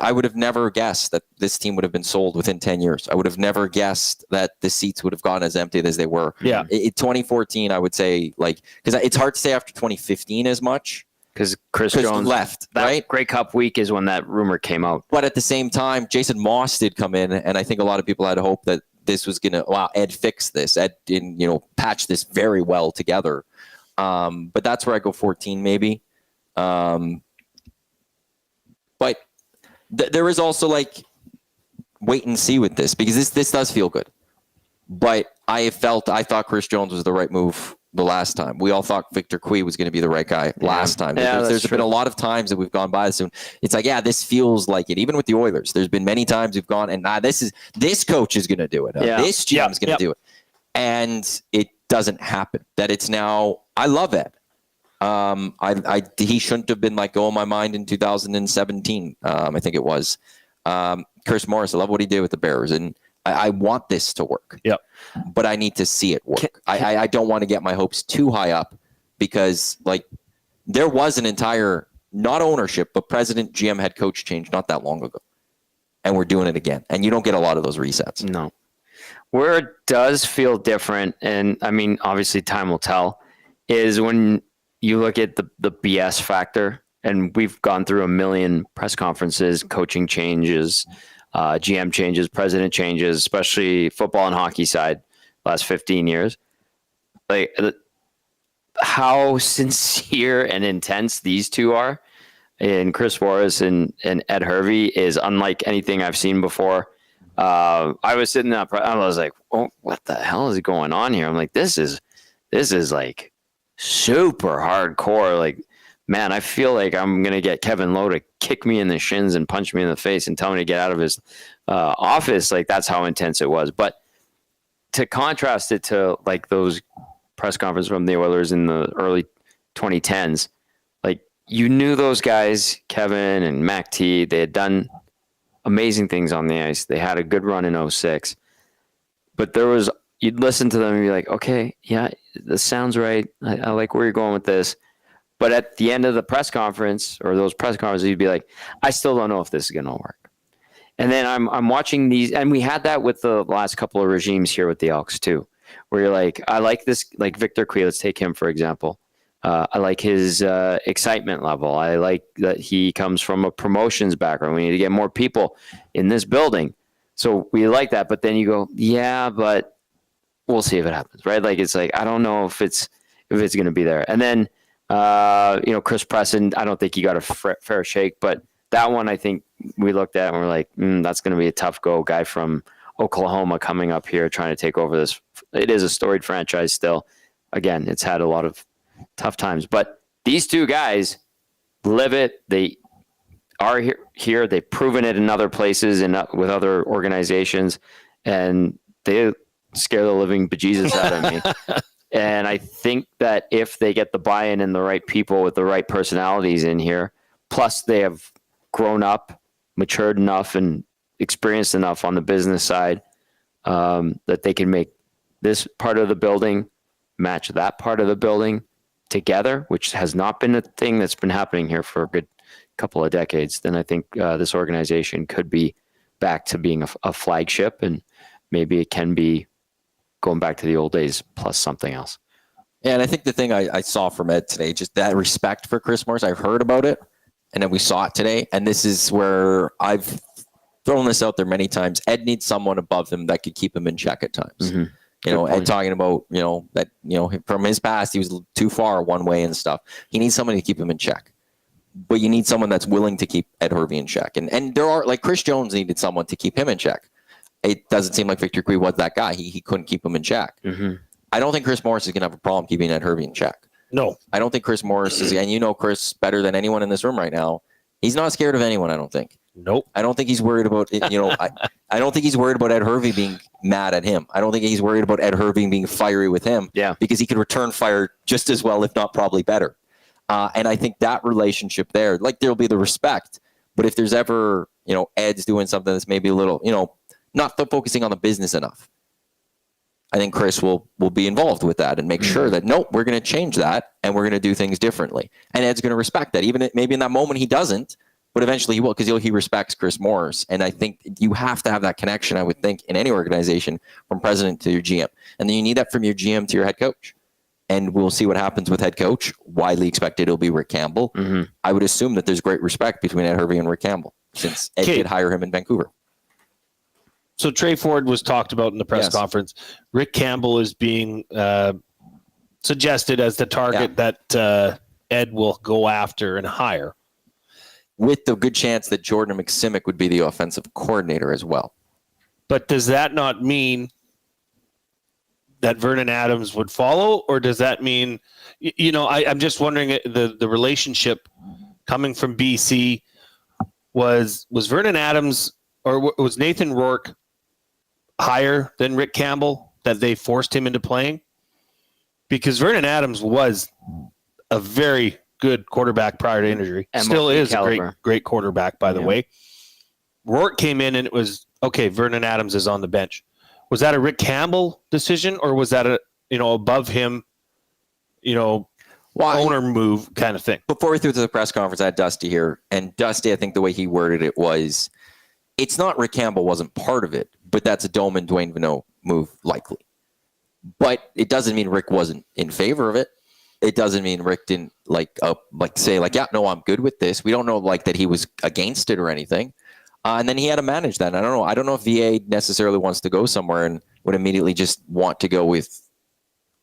I would have never guessed that this team would have been sold within 10 years. I would have never guessed that the seats would have gone as empty as they were. Yeah. In 2014, I would say, because it's hard to say after 2015 as much. Because Chris Jones left, right? Grey Cup week is when that rumor came out. But at the same time, Jason Moss did come in, and I think a lot of people had hope that this was going to, Ed fixed this. Ed didn't, patch this very well together. But that's where I go 14 maybe. But there is also wait and see with this, because this does feel good. But I thought Chris Jones was the right move the last time. We all thought Victor Cui was going to be the right guy last time. There's been a lot of times that we've gone by this, and it's this feels like it. Even with the Oilers, there's been many times we've gone, and this coach is going to be this GM is going to do it, and it doesn't happen. That it's now. I love Ed. He shouldn't have been let go of my mind in 2017. I think it was. Chris Morris, I love what he did with the Bears, and I want this to work. Yep. But I need to see it work. I don't want to get my hopes too high up, because there was an entire, not ownership, but president, GM, head coach change not that long ago. And we're doing it again. And you don't get a lot of those resets. No. Where it does feel different, and I mean, obviously time will tell, is when you look at the BS factor, and we've gone through a million press conferences, coaching changes, GM changes, president changes, especially football and hockey side, last 15 years. How sincere and intense these two are in Chris Morris and Ed Hervey is unlike anything I've seen before. I was sitting there, I was like, oh, what the hell is going on here? I'm like, this is super hardcore. Man, I feel like I'm going to get Kevin Lowe to kick me in the shins and punch me in the face and tell me to get out of his office. That's how intense it was. But to contrast it to those press conferences from the Oilers in the early 2010s, you knew those guys, Kevin and Mac T, they had done amazing things on the ice. They had a good run in 2006. But you'd listen to them and be like, okay, yeah, this sounds right. I like where you're going with this. But at the end of the press conference, or those press conferences, you'd be like, I still don't know if this is going to work. And then I'm watching these, and we had that with the last couple of regimes here with the Elks too, where you're like, I like this, Victor Cui, let's take him for example. I like his excitement level. I like that he comes from a promotions background. We need to get more people in this building. So we like that. But then you go, yeah, but we'll see if it happens, right? I don't know if it's going to be there. And then, Chris Presson, I don't think he got a fair shake, but that one I think we looked at and we're like, that's going to be a tough go. Guy from Oklahoma coming up here trying to take over this. It is a storied franchise still. Again, it's had a lot of tough times, but these two guys live it. They are here. They've proven it in other places and with other organizations, and they scare the living bejesus out of me. And I think that if they get the buy-in and the right people with the right personalities in here, plus they have grown up, matured enough, and experienced enough on the business side, that they can make this part of the building match that part of the building together, which has not been a thing that's been happening here for a good couple of decades, then I think this organization could be back to being a flagship, and maybe it can be going back to the old days plus something else. Yeah, and I think the thing I saw from Ed today, just that respect for Chris Morris, I've heard about it, and then we saw it today, and this is where I've thrown this out there many times. Ed needs someone above him that could keep him in check at times. Mm-hmm. You know, Ed talking about, that, from his past, he was too far one way and stuff. He needs someone to keep him in check. But you need someone that's willing to keep Ed Hervey in check. And there are, like, Chris Jones needed someone to keep him in check. It doesn't seem like Victor Cree was that guy. He couldn't keep him in check. Mm-hmm. I don't think Chris Morris is going to have a problem keeping Ed Hervey in check. No. I don't think Chris Morris is, and you know Chris better than anyone in this room right now. He's not scared of anyone, I don't think. Nope. I don't think he's worried about, I don't think he's worried about Ed Hervey being mad at him. I don't think he's worried about Ed Hervey being fiery with him. Yeah. Because he could return fire just as well, if not probably better. And I think that relationship there, like, there'll be the respect. But if there's ever, Ed's doing something that's maybe a little, not focusing on the business enough, I think Chris will be involved with that and make sure that, nope, we're going to change that and we're going to do things differently. And Ed's going to respect that. Even maybe in that moment he doesn't, but eventually he will, because he respects Chris Morris. And I think you have to have that connection, I would think, in any organization, from president to your GM. And then you need that from your GM to your head coach. And we'll see what happens with head coach. Widely expected it'll be Rick Campbell. Mm-hmm. I would assume that there's great respect between Ed Hervey and Rick Campbell, since Ed did hire him in Vancouver. So Trey Ford was talked about in the press conference. Rick Campbell is being suggested as the target that Ed will go after and hire, with the good chance that Jordan McSimic would be the offensive coordinator as well. But does that not mean that Vernon Adams would follow, or does that mean, I'm just wondering, the relationship coming from BC, was Vernon Adams, or was Nathan Rourke higher than Rick Campbell, that they forced him into playing? Because Vernon Adams was a very good quarterback prior to injury. Still is a great quarterback, by the way. Rourke came in and it was, okay, Vernon Adams is on the bench. Was that a Rick Campbell decision, or was that above him, owner move kind of thing? Before we threw to the press conference, I had Dusty here, and Dusty, I think the way he worded it was, it's not Rick Campbell wasn't part of it, but that's a Dome and Dwayne Vanot move, likely. But it doesn't mean Rick wasn't in favor of it. It doesn't mean Rick didn't say, yeah, no, I'm good with this. We don't know that he was against it or anything. And then he had to manage that. And I don't know. I don't know if VA necessarily wants to go somewhere and would immediately just want to go with,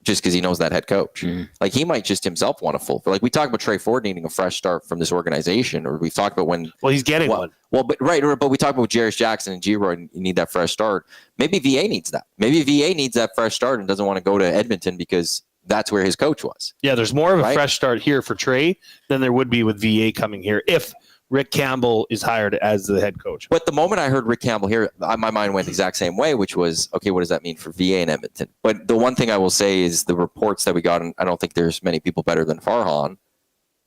just because he knows that head coach. Mm-hmm. He might just himself want to fulfill. We talk about Trey Ford needing a fresh start from this organization, or we've talked about when. Well, he's getting one. Well, but we talk about Jarius Jackson and G-Roy, and you need that fresh start. Maybe VA needs that. Maybe VA needs that fresh start and doesn't want to go to Edmonton because that's where his coach was. Yeah, there's more of a fresh start here for Trey than there would be with VA coming here if Rick Campbell is hired as the head coach. But the moment I heard Rick Campbell here, my mind went the exact same way, which was, okay, what does that mean for VA in Edmonton? But the one thing I will say is the reports that we got, and I don't think there's many people better than Farhan,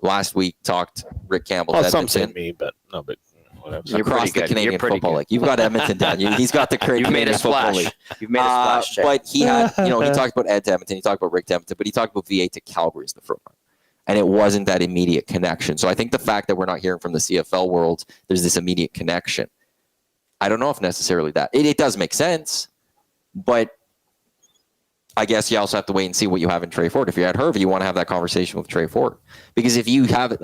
last week talked Rick Campbell to Edmonton. Some say me, but no, but whatever. Across the Canadian Football League. You've got Edmonton down. He's got the Canadian Football League. You've made a splash. But he had, he talked about Ed to Edmonton, he talked about Rick to Edmonton, but he talked about VA to Calgary as the front runner. And it wasn't that immediate connection. So I think the fact that we're not hearing from the CFL world, there's this immediate connection. I don't know if necessarily that. It does make sense, but I guess you also have to wait and see what you have in Trey Ford. If you're at Hervey, you want to have that conversation with Trey Ford. Because if you have it,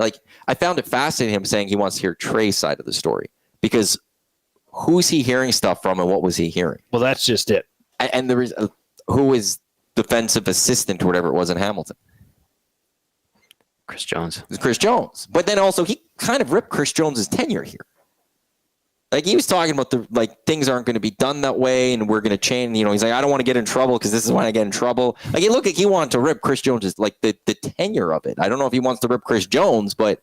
I found it fascinating him saying he wants to hear Trey's side of the story. Because who's he hearing stuff from and what was he hearing? Well, that's just it. And there is who is defensive assistant or whatever it was in Hamilton? Chris Jones. Chris Jones. But then also he kind of ripped Chris Jones's tenure here. He was talking about things aren't going to be done that way and we're going to change. He's like, I don't want to get in trouble because this is when I get in trouble. It looked like he wanted to rip Chris Jones's the tenure of it. I don't know if he wants to rip Chris Jones, but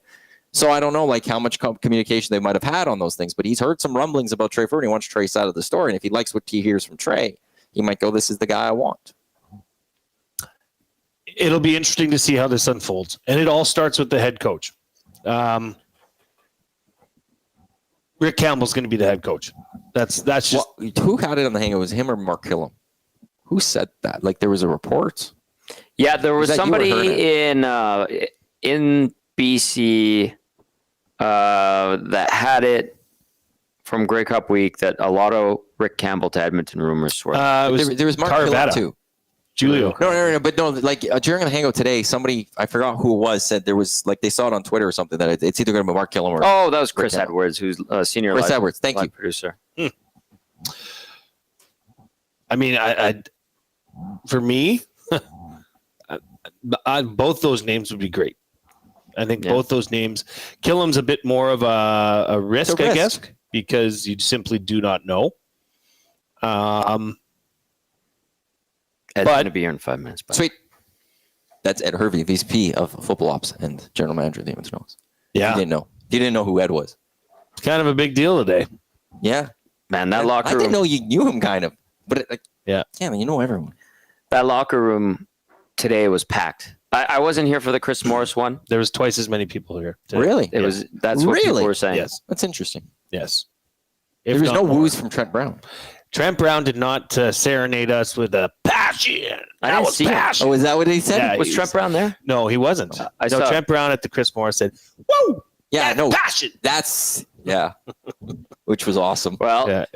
So I don't know like how much communication they might have had on those things, but he's heard some rumblings about Trey Ford. He wants Trey's side of the story. And if he likes what he hears from Trey, he might go, this is the guy I want. It'll be interesting to see how this unfolds. And it all starts with the head coach. Rick Campbell's going to be the head coach. That's just... Well, who had it on the hang? It was him or Mark Killam? Who said that? Like there was a report? Yeah, there was somebody in BC that had it from Grey Cup week that a lot of Rick Campbell to Edmonton rumors were. There was Mark Killam too. Julio. No, but no, like during the hangout today, somebody, I forgot who it was, said there was like they saw it on Twitter or something that it's either going to be Mark Killam or. Oh, that was Chris Edwards, who's senior. Chris Edwards, thank you, producer. I mean, I for me, both those names would be great. I think both those names. Killam's a bit more of a risk, I guess, because you simply do not know. Ed's going to be here in 5 minutes. Sweet. That's Ed Hervey, VP of Football Ops and General Manager of the Edmonton Oilers. Yeah. You didn't know who Ed was. It's kind of a big deal today. Yeah. Man, that locker room. I didn't know you knew him kind of. But yeah, man, you know everyone. That locker room today was packed. I wasn't here for the Chris Morris one. There was twice as many people here today. Really? That's what people were saying. Yes. That's interesting. Yes. There was no woos from Trent Brown. Trent Brown did not serenade us with a passion. I didn't see passion. Oh, is that what he said? Yeah, was Trent Brown there? No, he wasn't. Trent Brown at the Chris Morris said, "Whoa, yeah, no passion." That's which was awesome. Well,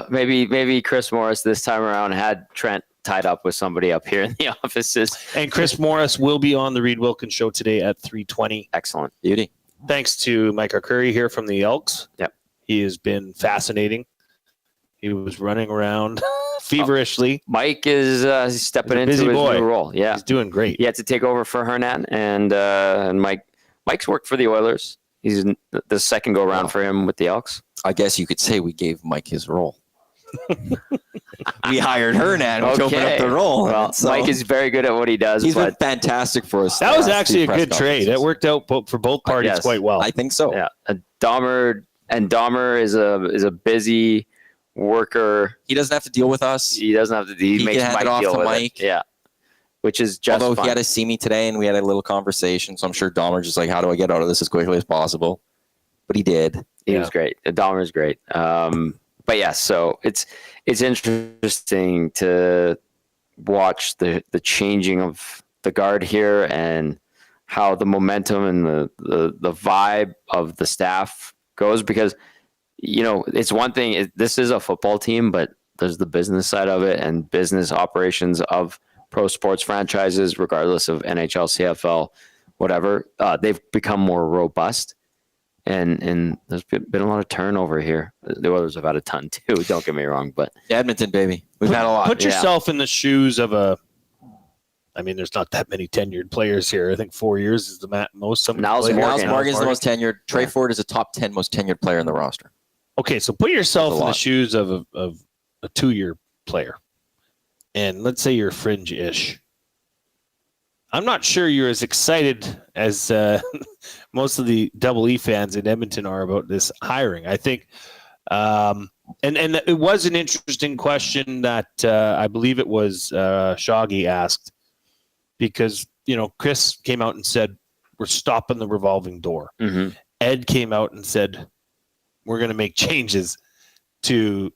maybe Chris Morris this time around had Trent tied up with somebody up here in the offices. And Chris Morris will be on the Reid Wilkins show today at 3:20. Excellent, beauty. Thanks to Mike Curry here from the Elks. Yep, he has been fascinating. He was running around feverishly. Mike is stepping into his new role. Yeah, he's doing great. He had to take over for Hernan, and Mike's worked for the Oilers. He's the second go around for him with the Elks. I guess you could say we gave Mike his role. We hired Hernan, which opened up the role. Well, Mike is very good at what he does. He's been fantastic for us. That was actually a good trade. It worked out for both parties quite well. I think so. Yeah, Dahmer is a busy worker. He doesn't have to deal with us. He doesn't have to. He makes can hand Mike it off deal to with Mike. it. Yeah, which is just. Although fun. he had to see me today, and we had a little conversation, so I'm sure Dahmer just like, how do I get out of this as quickly as possible? But he did. He was great. Dahmer's great. But yeah, so it's interesting to watch the changing of the guard here and how the momentum and the vibe of the staff goes, because it's one thing. This is a football team, but there's the business side of it and business operations of pro sports franchises, regardless of NHL, CFL, whatever. They've become more robust. And there's been a lot of turnover here. The Oilers have had a ton too. Don't get me wrong, but Edmonton, baby, we've had a lot. Put yourself in the shoes of there's not that many tenured players here. I think 4 years is the most. Niles Morgan's the most tenured. Trey Ford is a top 10 most tenured player in the roster. Okay, so put yourself in the shoes of a 2-year player, and let's say you're fringe-ish. I'm not sure you're as excited as most of the Double E fans in Edmonton are about this hiring. I think, and it was an interesting question that I believe it was Shoggy asked, because Chris came out and said we're stopping the revolving door. Mm-hmm. Ed came out and said we're going to make changes to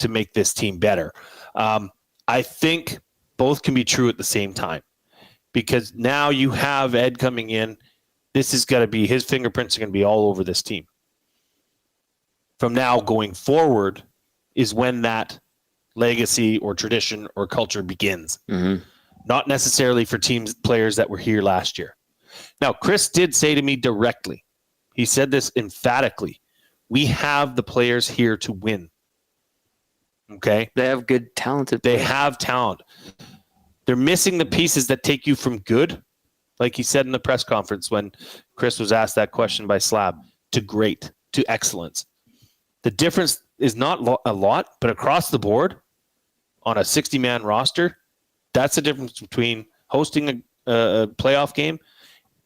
make this team better. I think both can be true at the same time. Because now you have Ed coming in. This is going to be, his fingerprints are going to be all over this team. From now going forward is when that legacy or tradition or culture begins. Mm-hmm. Not necessarily for players that were here last year. Now, Chris did say to me directly, he said this emphatically, we have the players here to win. Okay? They have good, talented players. They have talent. They're missing the pieces that take you from good, like he said in the press conference when Chris was asked that question by Slab, to great, to excellence. The difference is not a lot, but across the board on a 60-man roster, that's the difference between hosting a playoff game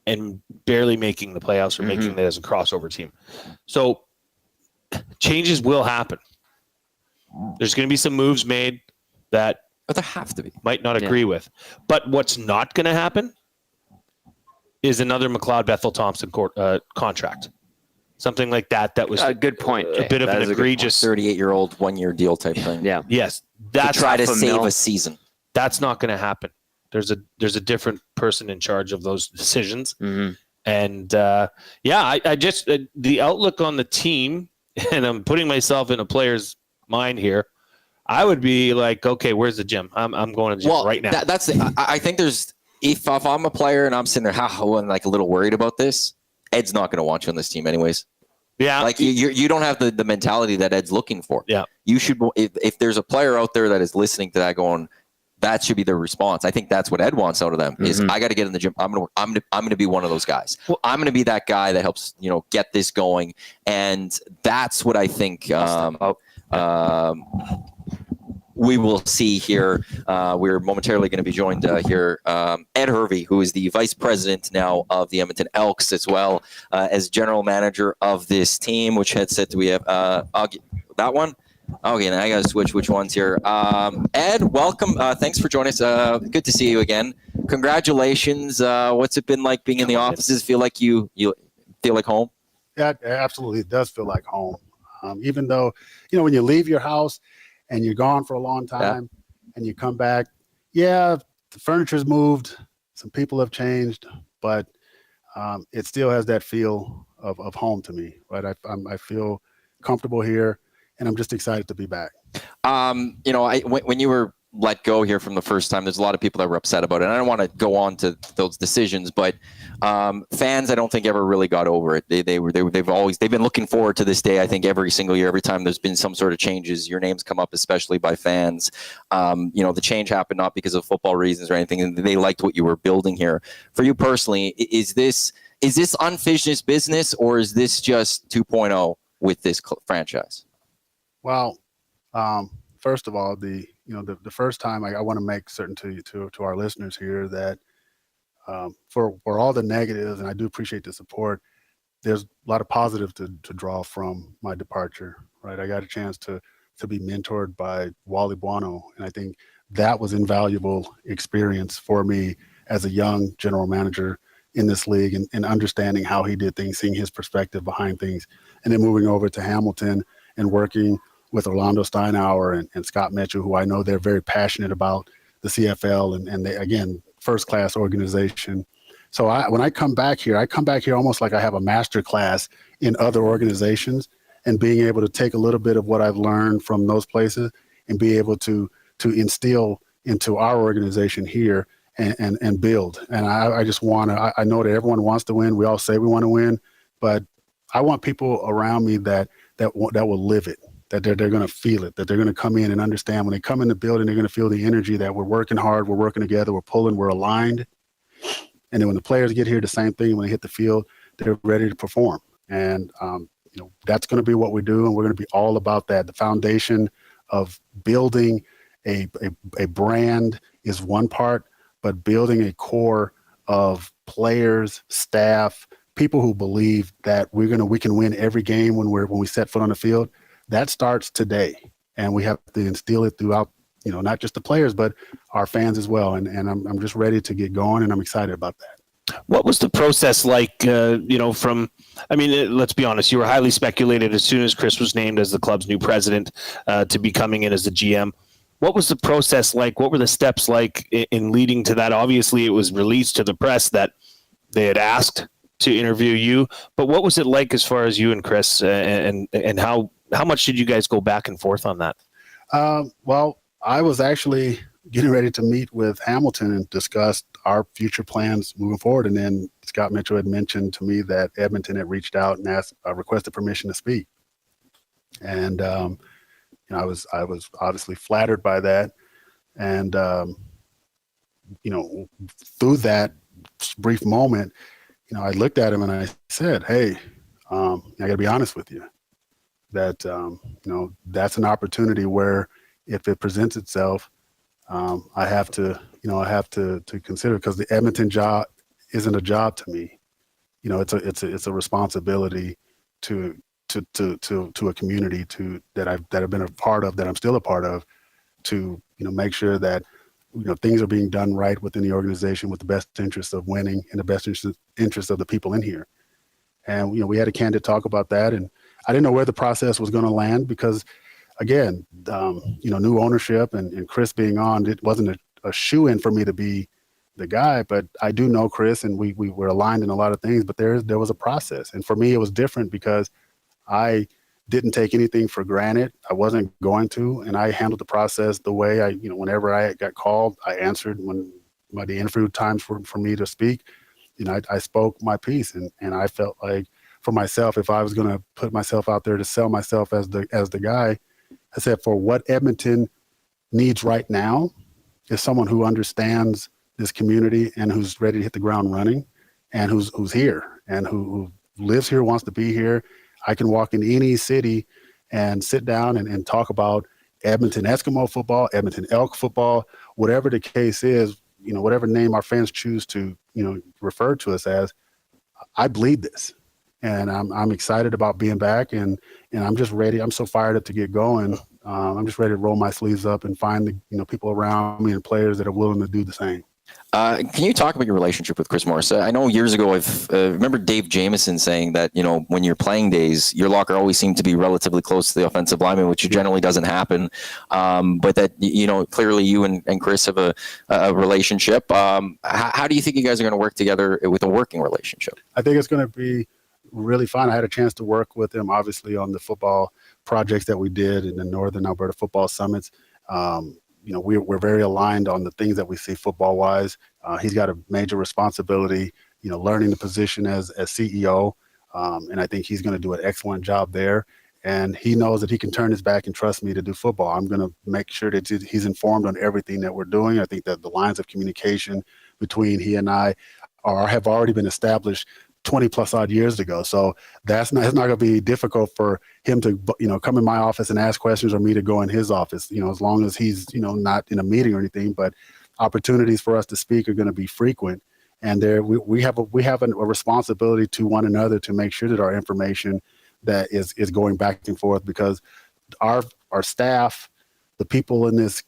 and barely making the playoffs or making it as a crossover team. So changes will happen. There's going to be some moves made that there have to be might not agree with. But what's not going to happen is another McLeod Bethel Thompson contract. Something like that. That was a good point. A bit of an egregious 38-year-old 1-year deal type thing. Yeah. Yes. That's to try to save a season. That's not going to happen. There's a different person in charge of those decisions. And I just the outlook on the team, and I'm putting myself in a player's mind here. I would be like, okay, where's the gym? I'm going to the gym right now. I think there's if I'm a player and I'm sitting there, and like a little worried about this, Ed's not going to want you on this team anyways. Yeah, like you don't have the mentality that Ed's looking for. Yeah, you should. If there's a player out there that is listening to that, going, that should be their response. I think that's what Ed wants out of them. Is I got to get in the gym. I'm gonna be one of those guys. I'm gonna be that guy that helps get this going, and that's what I think. We will see here. We're momentarily going to be joined here. Ed Hervey, who is the vice president now of the Edmonton Elks, as well as general manager of this team. Which headset do we have? That one? Okay, now I got to switch which ones here. Ed, welcome. Thanks for joining us. Good to see you again. Congratulations. What's it been like being in the offices? Feel like you feel like home? Yeah, absolutely. It does feel like home. Even though, when you leave your house and you're gone for a long time and you come back, the furniture's moved, some people have changed, but it still has that feel of home to me, right? I feel comfortable here, and I'm just excited to be back. When you were let go here from the first time, there's a lot of people that were upset about it. And I don't want to go on to those decisions, but fans, I don't think ever really got over it. They've been looking forward to this day. I think every single year, every time there's been some sort of changes, your names come up, especially by fans. The change happened not because of football reasons or anything, and they liked what you were building here. For you personally, is this unfinished business, or is this just 2.0 with this franchise? Well, first of all, the first time I want to make certain to our listeners here that for all the negatives, and I do appreciate the support, there's a lot of positive to draw from my departure, right? I got a chance to be mentored by Wally Buono, and I think that was invaluable experience for me as a young general manager in this league, and understanding how he did things, seeing his perspective behind things, and then moving over to Hamilton and working with Orlando Steinauer and Scott Mitchell, who I know they're very passionate about the CFL, and they, again, first-class organization. So when I come back here almost like I have a master class in other organizations, and being able to take a little bit of what I've learned from those places and be able to instill into our organization here and build. And I just want to, I know that everyone wants to win. We all say we want to win, but I want people around me that will live it, that they're going to feel it, that they're going to come in and understand when they come in the building, they're going to feel the energy that we're working hard, we're working together, we're pulling, we're aligned. And then when the players get here, the same thing, when they hit the field, they're ready to perform. And, that's going to be what we do. And we're going to be all about that. The foundation of building a brand is one part, but building a core of players, staff, people who believe that we can win every game when we set foot on the field. That starts today, and we have to instill it throughout, not just the players, but our fans as well. And I'm just ready to get going, and I'm excited about that. What was the process like, let's be honest, you were highly speculated as soon as Chris was named as the club's new president to be coming in as the GM. What was the process like? What were the steps like in leading to that? Obviously, it was released to the press that they had asked to interview you, but what was it like as far as you and Chris, and how much did you guys go back and forth on that? Well, I was actually getting ready to meet with Hamilton and discuss our future plans moving forward. And then Scott Mitchell had mentioned to me that Edmonton had reached out and requested permission to speak. And, I was obviously flattered by that. And, through that brief moment, I looked at him and I said, hey, I got to be honest with you that, that's an opportunity where if it presents itself, I have to consider, because the Edmonton job isn't a job to me. it's a responsibility to a community that I've been a part of, that I'm still a part of, to make sure that things are being done right within the organization with the best interest of winning and the best interest of the people in here. And we had a candid talk about that, and I didn't know where the process was going to land because, again, new ownership and Chris being on, it wasn't a shoe-in for me to be the guy, but I do know Chris, and we were aligned in a lot of things, but there was a process. And for me, it was different because I didn't take anything for granted. I wasn't going to, and I handled the process the way whenever I got called, I answered when the interview times for me to speak. I spoke my piece, and I felt like for myself, if I was going to put myself out there to sell myself as the guy, I said, for what Edmonton needs right now is someone who understands this community and who's ready to hit the ground running, and who's here and who lives here, wants to be here. I can walk in any city and sit down and talk about Edmonton Eskimo football, Edmonton Elk football, whatever the case is, whatever name our fans choose to, refer to us as. I bleed this, and I'm excited about being back, and I'm just ready. I'm so fired up to get going. I'm just ready to roll my sleeves up and find the people around me and players that are willing to do the same. Can you talk about your relationship with Chris Morris? I know years ago, I remember Dave Jameson saying that, when you're playing days, your locker always seemed to be relatively close to the offensive lineman, which generally doesn't happen. But that, clearly you and Chris have a relationship. How do you think you guys are going to work together with a working relationship? I think it's going to be really fun. I had a chance to work with him, obviously, on the football projects that we did in the Northern Alberta Football Summits. We're very aligned on the things that we see football wise. He's got a major responsibility, learning the position as CEO. And I think he's going to do an excellent job there. And he knows that he can turn his back and trust me to do football. I'm going to make sure that he's informed on everything that we're doing. I think that the lines of communication between he and I have already been established 20 plus odd years ago. So it's not going to be difficult for him to, come in my office and ask questions, or me to go in his office, as long as he's, not in a meeting or anything. But opportunities for us to speak are going to be frequent. And we have a responsibility to one another to make sure that our information that is going back and forth, because our staff, the people in this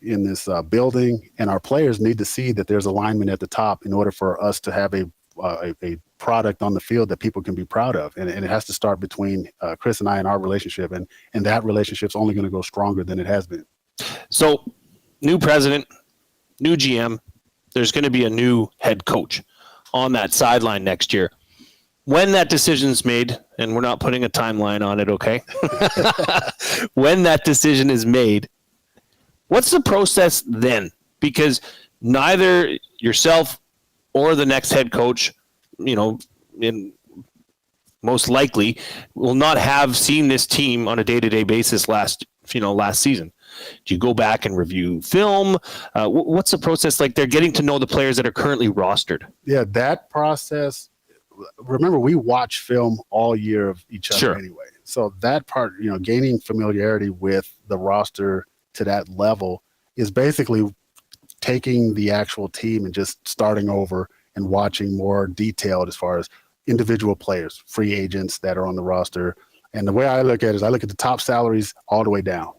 building, and our players need to see that there's alignment at the top in order for us to have a product on the field that people can be proud of. And it has to start between Chris and I and our relationship. And that relationship's only going to go stronger than it has been. So, new president, new GM, there's going to be a new head coach on that sideline next year. When that decision's made, and we're not putting a timeline on it, okay? When that decision is made, what's the process then? Because neither yourself or the next head coach, most likely will not have seen this team on a day-to-day basis last season. Do you go back and review film? What's the process like? They're getting to know the players that are currently rostered. Yeah, that process. Remember, we watch film all year of each other anyway. So that part, gaining familiarity with the roster to that level is basically taking the actual team and just starting over and watching more detailed as far as individual players, free agents that are on the roster. And the way I look at it is I look at the top salaries all the way down.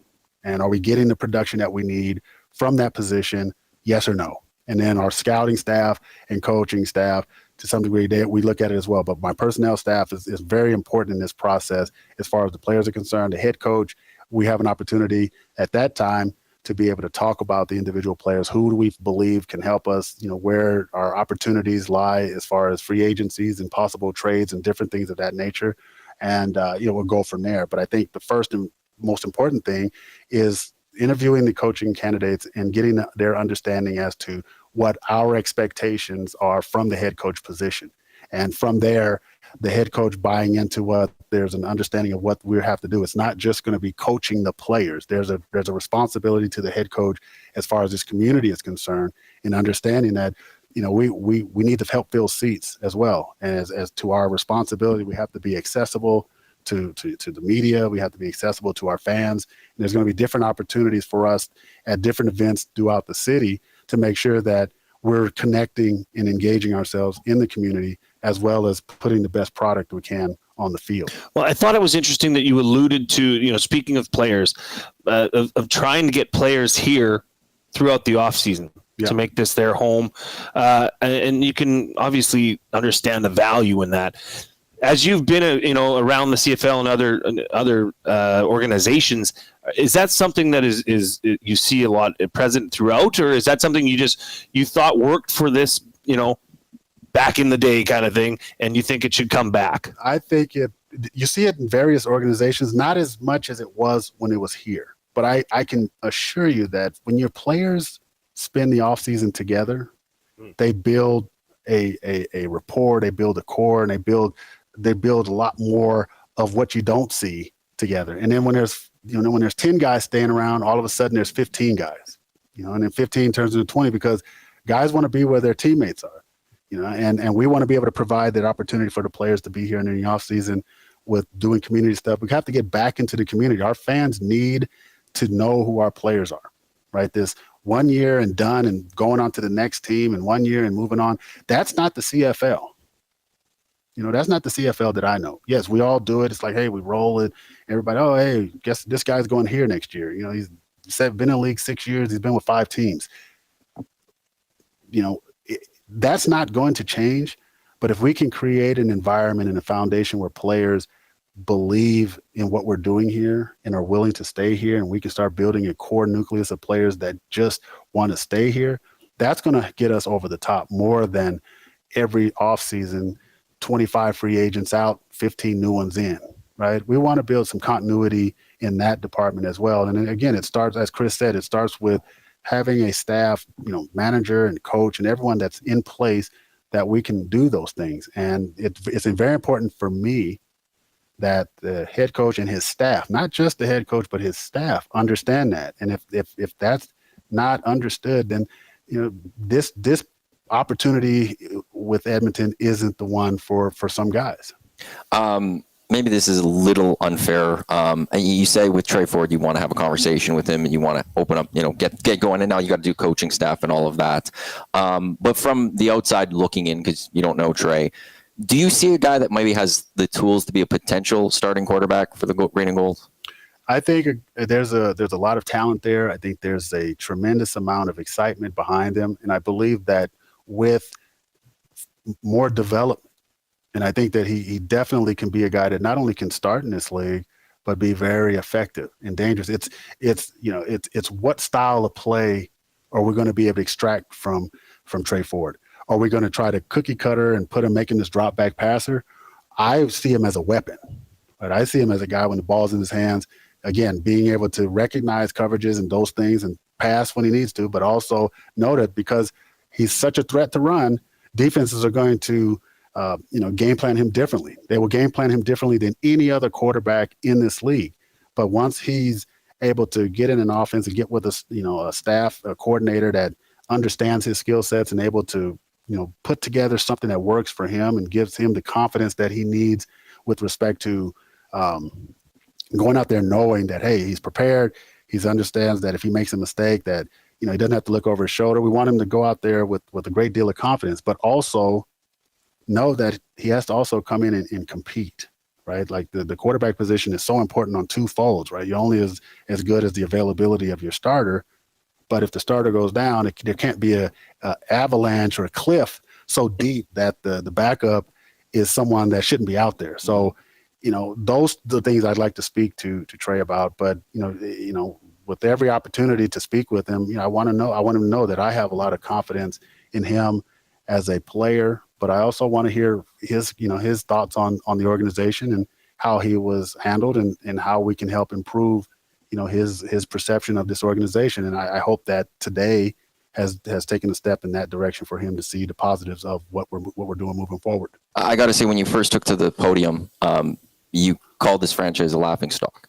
And are we getting the production that we need from that position? Yes or no? And then our scouting staff and coaching staff, to some degree, we look at it as well. But my personnel staff is very important in this process as far as the players are concerned. The head coach, we have an opportunity at that time to be able to talk about the individual players. Who do we believe can help us, where our opportunities lie as far as free agencies and possible trades and different things of that nature. And, we'll go from there. But I think the first and most important thing is interviewing the coaching candidates and getting their understanding as to what our expectations are from the head coach position. And from there, the head coach buying into what there's an understanding of what we have to do. It's not just going to be coaching the players. There's a responsibility to the head coach as far as this community is concerned, in understanding that, we need to help fill seats as well. And as to our responsibility, we have to be accessible to the media. We have to be accessible to our fans. And there's going to be different opportunities for us at different events throughout the city to make sure that we're connecting and engaging ourselves in the community as well as putting the best product we can on the field. Well, I thought it was interesting that you alluded to, speaking of players, of trying to get players here throughout the offseason to make this their home. And you can obviously understand the value in that. As you've been, around the CFL and other organizations, is that something that is you see a lot present throughout, or is that something you thought worked for this, back in the day kind of thing, and you think it should come back? I think you see it in various organizations, not as much as it was when it was here. But I can assure you that when your players spend the offseason together, they build a rapport, they build a core, and they build a lot more of what you don't see together. And then when there's 10 guys staying around, all of a sudden there's 15 guys, and then 15 turns into 20 because guys want to be where their teammates are, and we want to be able to provide that opportunity for the players to be here in the off season with doing community stuff. We have to get back into the community. Our fans need to know who our players are, right? This 1 year and done and going on to the next team and 1 year and moving on. That's not the CFL. That's not the CFL that I know. Yes, we all do it. It's like, hey, we roll it. Everybody, oh, hey, guess this guy's going here next year. He's been in the league 6 years. He's been with 5 teams. That's not going to change. But if we can create an environment and a foundation where players believe in what we're doing here and are willing to stay here, and we can start building a core nucleus of players that just want to stay here, that's going to get us over the top more than every offseason, 25 free agents out, 15 new ones in, right? We want to build some continuity in that department as well. And again, it starts, as Chris said, it starts with having a staff, manager and coach and everyone that's in place that we can do those things. And it's very important for me that the head coach and his staff, not just the head coach, but his staff understand that. And if that's not understood, then, this opportunity with Edmonton isn't the one for some guys. Maybe this is a little unfair. You say with Trey Ford, you want to have a conversation with him and you want to open up, get going. And now you got to do coaching staff and all of that. But from the outside looking in, because you don't know Trey, do you see a guy that maybe has the tools to be a potential starting quarterback for the Green and Gold? I think there's a lot of talent there. I think there's a tremendous amount of excitement behind him. And I believe that with more development, and I think that he definitely can be a guy that not only can start in this league, but be very effective and dangerous. It's what style of play are we going to be able to extract from Trey Ford? Are we going to try to cookie cutter and put him making this drop back passer? I see him as a weapon, right? I see him as a guy when the ball's in his hands, again, being able to recognize coverages and those things and pass when he needs to, but also know that because he's such a threat to run, defenses are going to game plan him differently. They will game plan him differently than any other quarterback in this league. But once he's able to get in an offense and get with a staff, a coordinator that understands his skill sets and able to, put together something that works for him and gives him the confidence that he needs with respect to going out there knowing that, hey, he's prepared. He understands that if he makes a mistake that, he doesn't have to look over his shoulder. We want him to go out there with a great deal of confidence, but also know that he has to also come in and compete, right? Like the quarterback position is so important on two folds, right? You're only as good as the availability of your starter, but if the starter goes down, there can't be a avalanche or a cliff so deep that the backup is someone that shouldn't be out there. So, those are the things I'd like to speak to Trey about. But with every opportunity to speak with him, I want him to know that I have a lot of confidence in him as a player. But I also want to hear his thoughts on the organization and how he was handled and how we can help improve, his perception of this organization. And I hope that today has taken a step in that direction for him to see the positives of what we're doing moving forward. I got to say, when you first took to the podium, you called this franchise a laughingstock.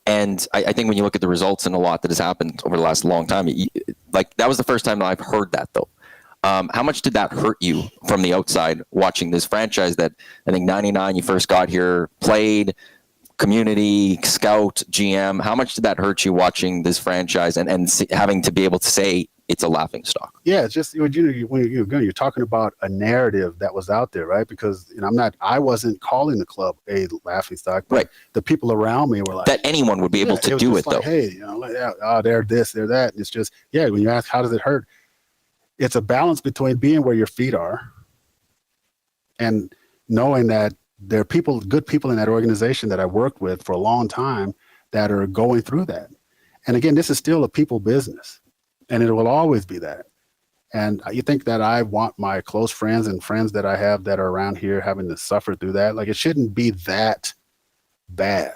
And I think when you look at the results and a lot that has happened over the last long time, that was the first time I've heard that, though. How much did that hurt you from the outside watching this franchise that I think 99 you first got here, played, community, scout, GM? How much did that hurt you watching this franchise and having to be able to say it's a laughingstock. Yeah, it's just when you're talking about a narrative that was out there, right? Because I wasn't calling the club a laughingstock, but right. The people around me were like that anyone would be able to do it, like, though. Hey, they're this, they're that. And it's just when you ask how does it hurt, it's a balance between being where your feet are and knowing that there are good people in that organization that I worked with for a long time that are going through that. And again, this is still a people business. And it will always be that. And you think that I want my close friends and friends that I have that are around here having to suffer through that? Like, it shouldn't be that bad,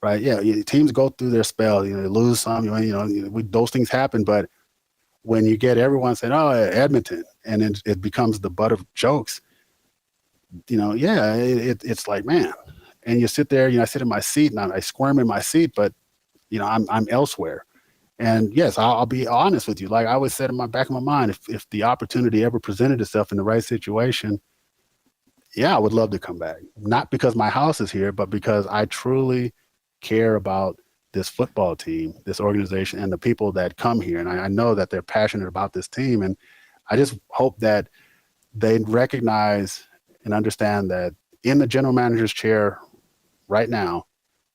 right? Yeah, teams go through their spell. They lose some. Those things happen. But when you get everyone saying, "Oh, Edmonton," and it becomes the butt of jokes, it's like, man. And you sit there. I sit in my seat and I squirm in my seat, but I'm elsewhere. And yes, I'll be honest with you. Like I always said in my back of my mind, if the opportunity ever presented itself in the right situation, I would love to come back. Not because my house is here, but because I truly care about this football team, this organization, and the people that come here. And I know that they're passionate about this team. And I just hope that they recognize and understand that in the general manager's chair right now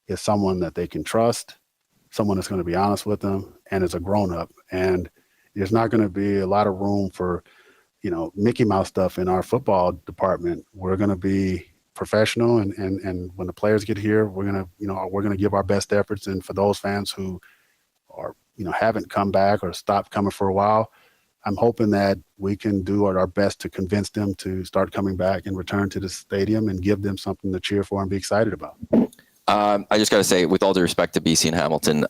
is someone that they can trust, someone that's going to be honest with them, and is a grown-up. And there's not going to be a lot of room for, Mickey Mouse stuff in our football department. We're going to be professional, and when the players get here, we're going to give our best efforts. And for those fans who are, haven't come back or stopped coming for a while, I'm hoping that we can do our best to convince them to start coming back and return to the stadium and give them something to cheer for and be excited about. I just got to say, with all due respect to BC and Hamilton,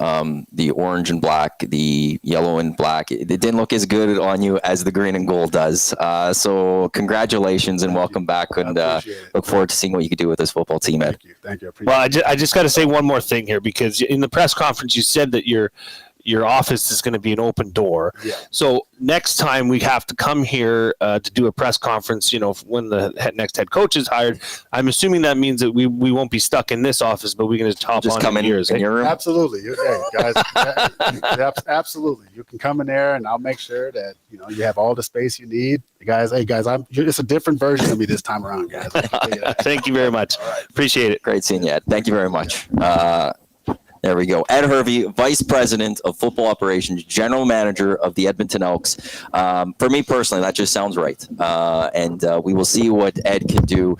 the orange and black, the yellow and black, it didn't look as good on you as the green and gold does. So congratulations and welcome back, and look forward to seeing what you can do with this football team, Ed. Thank you. Well, I just got to say one more thing here, because in the press conference you said that your office is going to be an open door. Yeah. So next time we have to come here to do a press conference, when the next head coach is hired, I'm assuming that means that we won't be stuck in this office, but we can just come in your room. Absolutely. Guys, absolutely. You can come in there and I'll make sure that, you have all the space you need. Guys, it's a different version of me this time around, guys. Thank you very much. Right. Appreciate it. Great seeing you, Ed. Thank you very much. There we go. Ed Hervey, Vice President of Football Operations, General Manager of the Edmonton Elks. For me personally, that just sounds right. And we will see what Ed can do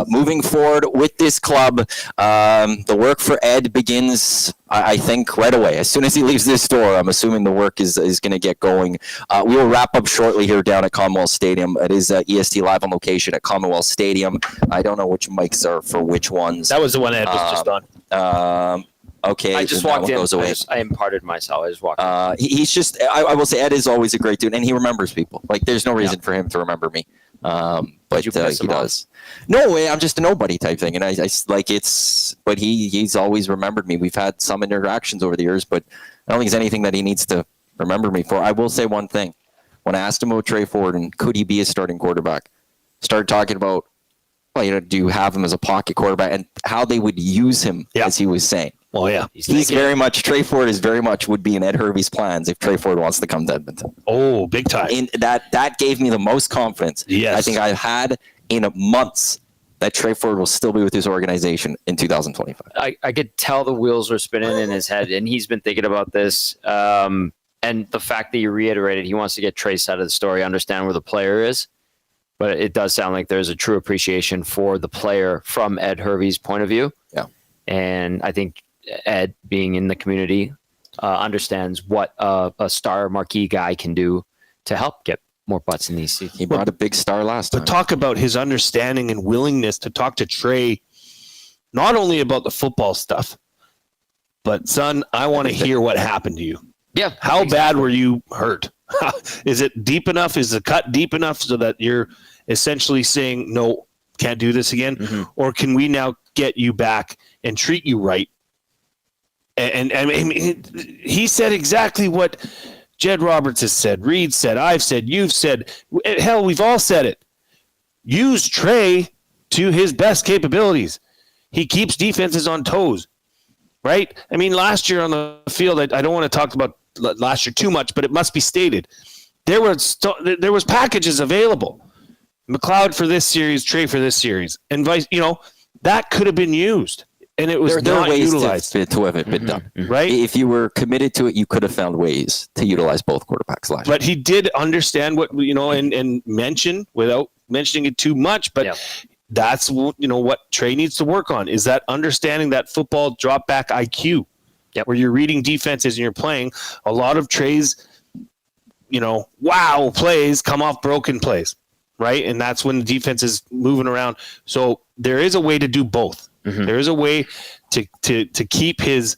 moving forward with this club. The work for Ed begins, I think, right away. As soon as he leaves this door, I'm assuming the work is going to get going. We will wrap up shortly here down at Commonwealth Stadium. It is EST live on location at Commonwealth Stadium. I don't know which mics are for which ones. That was the one Ed was just on. Okay, I just walked in. I imparted myself. I just walked in. He's just, I will say, Ed is always a great dude, and he remembers people. Like, there's no reason for him to remember me. But he does. No way, I'm just a nobody type thing. And but he's always remembered me. We've had some interactions over the years, but I don't think there's anything that he needs to remember me for. I will say one thing. When I asked him about Trey Ford and could he be a starting quarterback, started talking about, do you have him as a pocket quarterback and how they would use him, as he was saying. Well, yeah. He's very much, Trey Ford is very much would be in Ed Hervey's plans if Trey Ford wants to come to Edmonton. Oh, big time. And that gave me the most confidence I think I've had in months that Trey Ford will still be with his organization in 2025. I could tell the wheels were spinning in his head, and he's been thinking about this. And the fact that you reiterated he wants to get Trey's side of the story, understand where the player is. But it does sound like there's a true appreciation for the player from Ed Hervey's point of view. Yeah. And I think Ed, being in the community, understands what a star marquee guy can do to help get more butts in these seats. He brought a big star last time. But talk about his understanding and willingness to talk to Trey, not only about the football stuff, but son, I want to hear what happened to you. Yeah. How bad were you hurt? Is it deep enough? Is the cut deep enough so that you're essentially saying, no, can't do this again? Mm-hmm. Or can we now get you back and treat you right? And he said exactly what Jed Roberts has said, Reid said, I've said, you've said, hell, we've all said it. Use Trey to his best capabilities. He keeps defenses on toes, right? I mean, last year on the field, I don't want to talk about last year too much, but it must be stated. There was packages available. McLeod for this series, Trey for this series, and vice. That could have been used, and it was there are not ways utilized. to have it been done. Right? If you were committed to it, you could have found ways to utilize both quarterbacks last year. But he did understand what and mention without mentioning it too much. But that's what Trey needs to work on, is that understanding that football drop back IQ, where you're reading defenses and you're playing. A lot of Trey's wow plays come off broken plays, right? And that's when the defense is moving around. So there is a way to do both. There is a way to keep his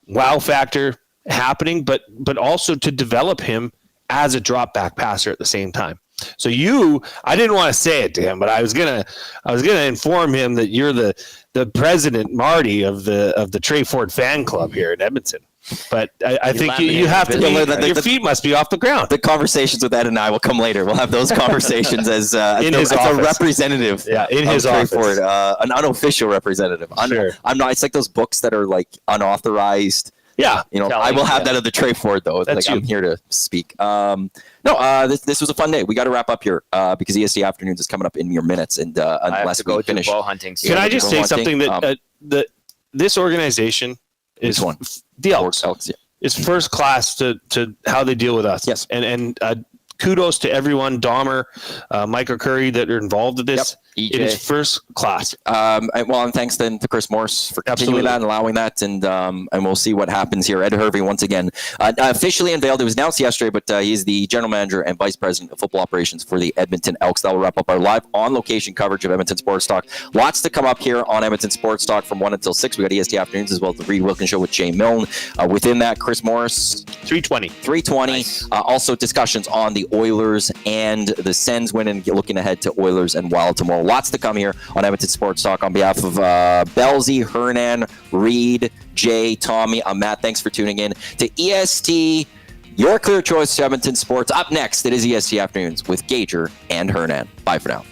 wow factor happening, but also to develop him as a drop back passer at the same time. So I didn't want to say it to him, but I was gonna inform him that you're the president, Marty, of the Trey Ford fan club here in Edmonton. But I think you have to. Your feet must be off the ground. The conversations with Ed and I will come later. We'll have those conversations as a representative. Yeah, in his Trey office, Ford, an unofficial representative. I'm not. It's like those books that are like unauthorized. Yeah, I will have that of the Trey Ford though. That's I'm here to speak. This was a fun day. We got to wrap up here because EST Afternoons is coming up in mere minutes, and unless we finish bow hunting. Can I just say something that this organization is the Elks. It's first class to how they deal with us. Yes, and kudos to everyone, Dahmer, Michael Curry, that are involved in this. EJ. It is first class. And thanks then to Chris Morse for continuing that and allowing that, and we'll see what happens here. Ed Hervey once again officially unveiled. It was announced yesterday, but he's the general manager and vice president of football operations for the Edmonton Elks. That will wrap up our live on location coverage of Edmonton Sports Talk. Lots to come up here on Edmonton Sports Talk from 1 until 6. We got EST Afternoons as well as the Reid Wilkins Show with Jay Milne. Within that, Chris Morris 320. Nice. Also discussions on the Oilers and the Sens win and looking ahead to Oilers and Wild tomorrow. Lots to come here on Edmonton Sports Talk. On behalf of Belzy, Hernan, Reid, Jay, Tommy, I'm Matt. Thanks for tuning in to EST, your clear choice to Edmonton Sports. Up next, it is EST Afternoons with Gager and Hernan. Bye for now.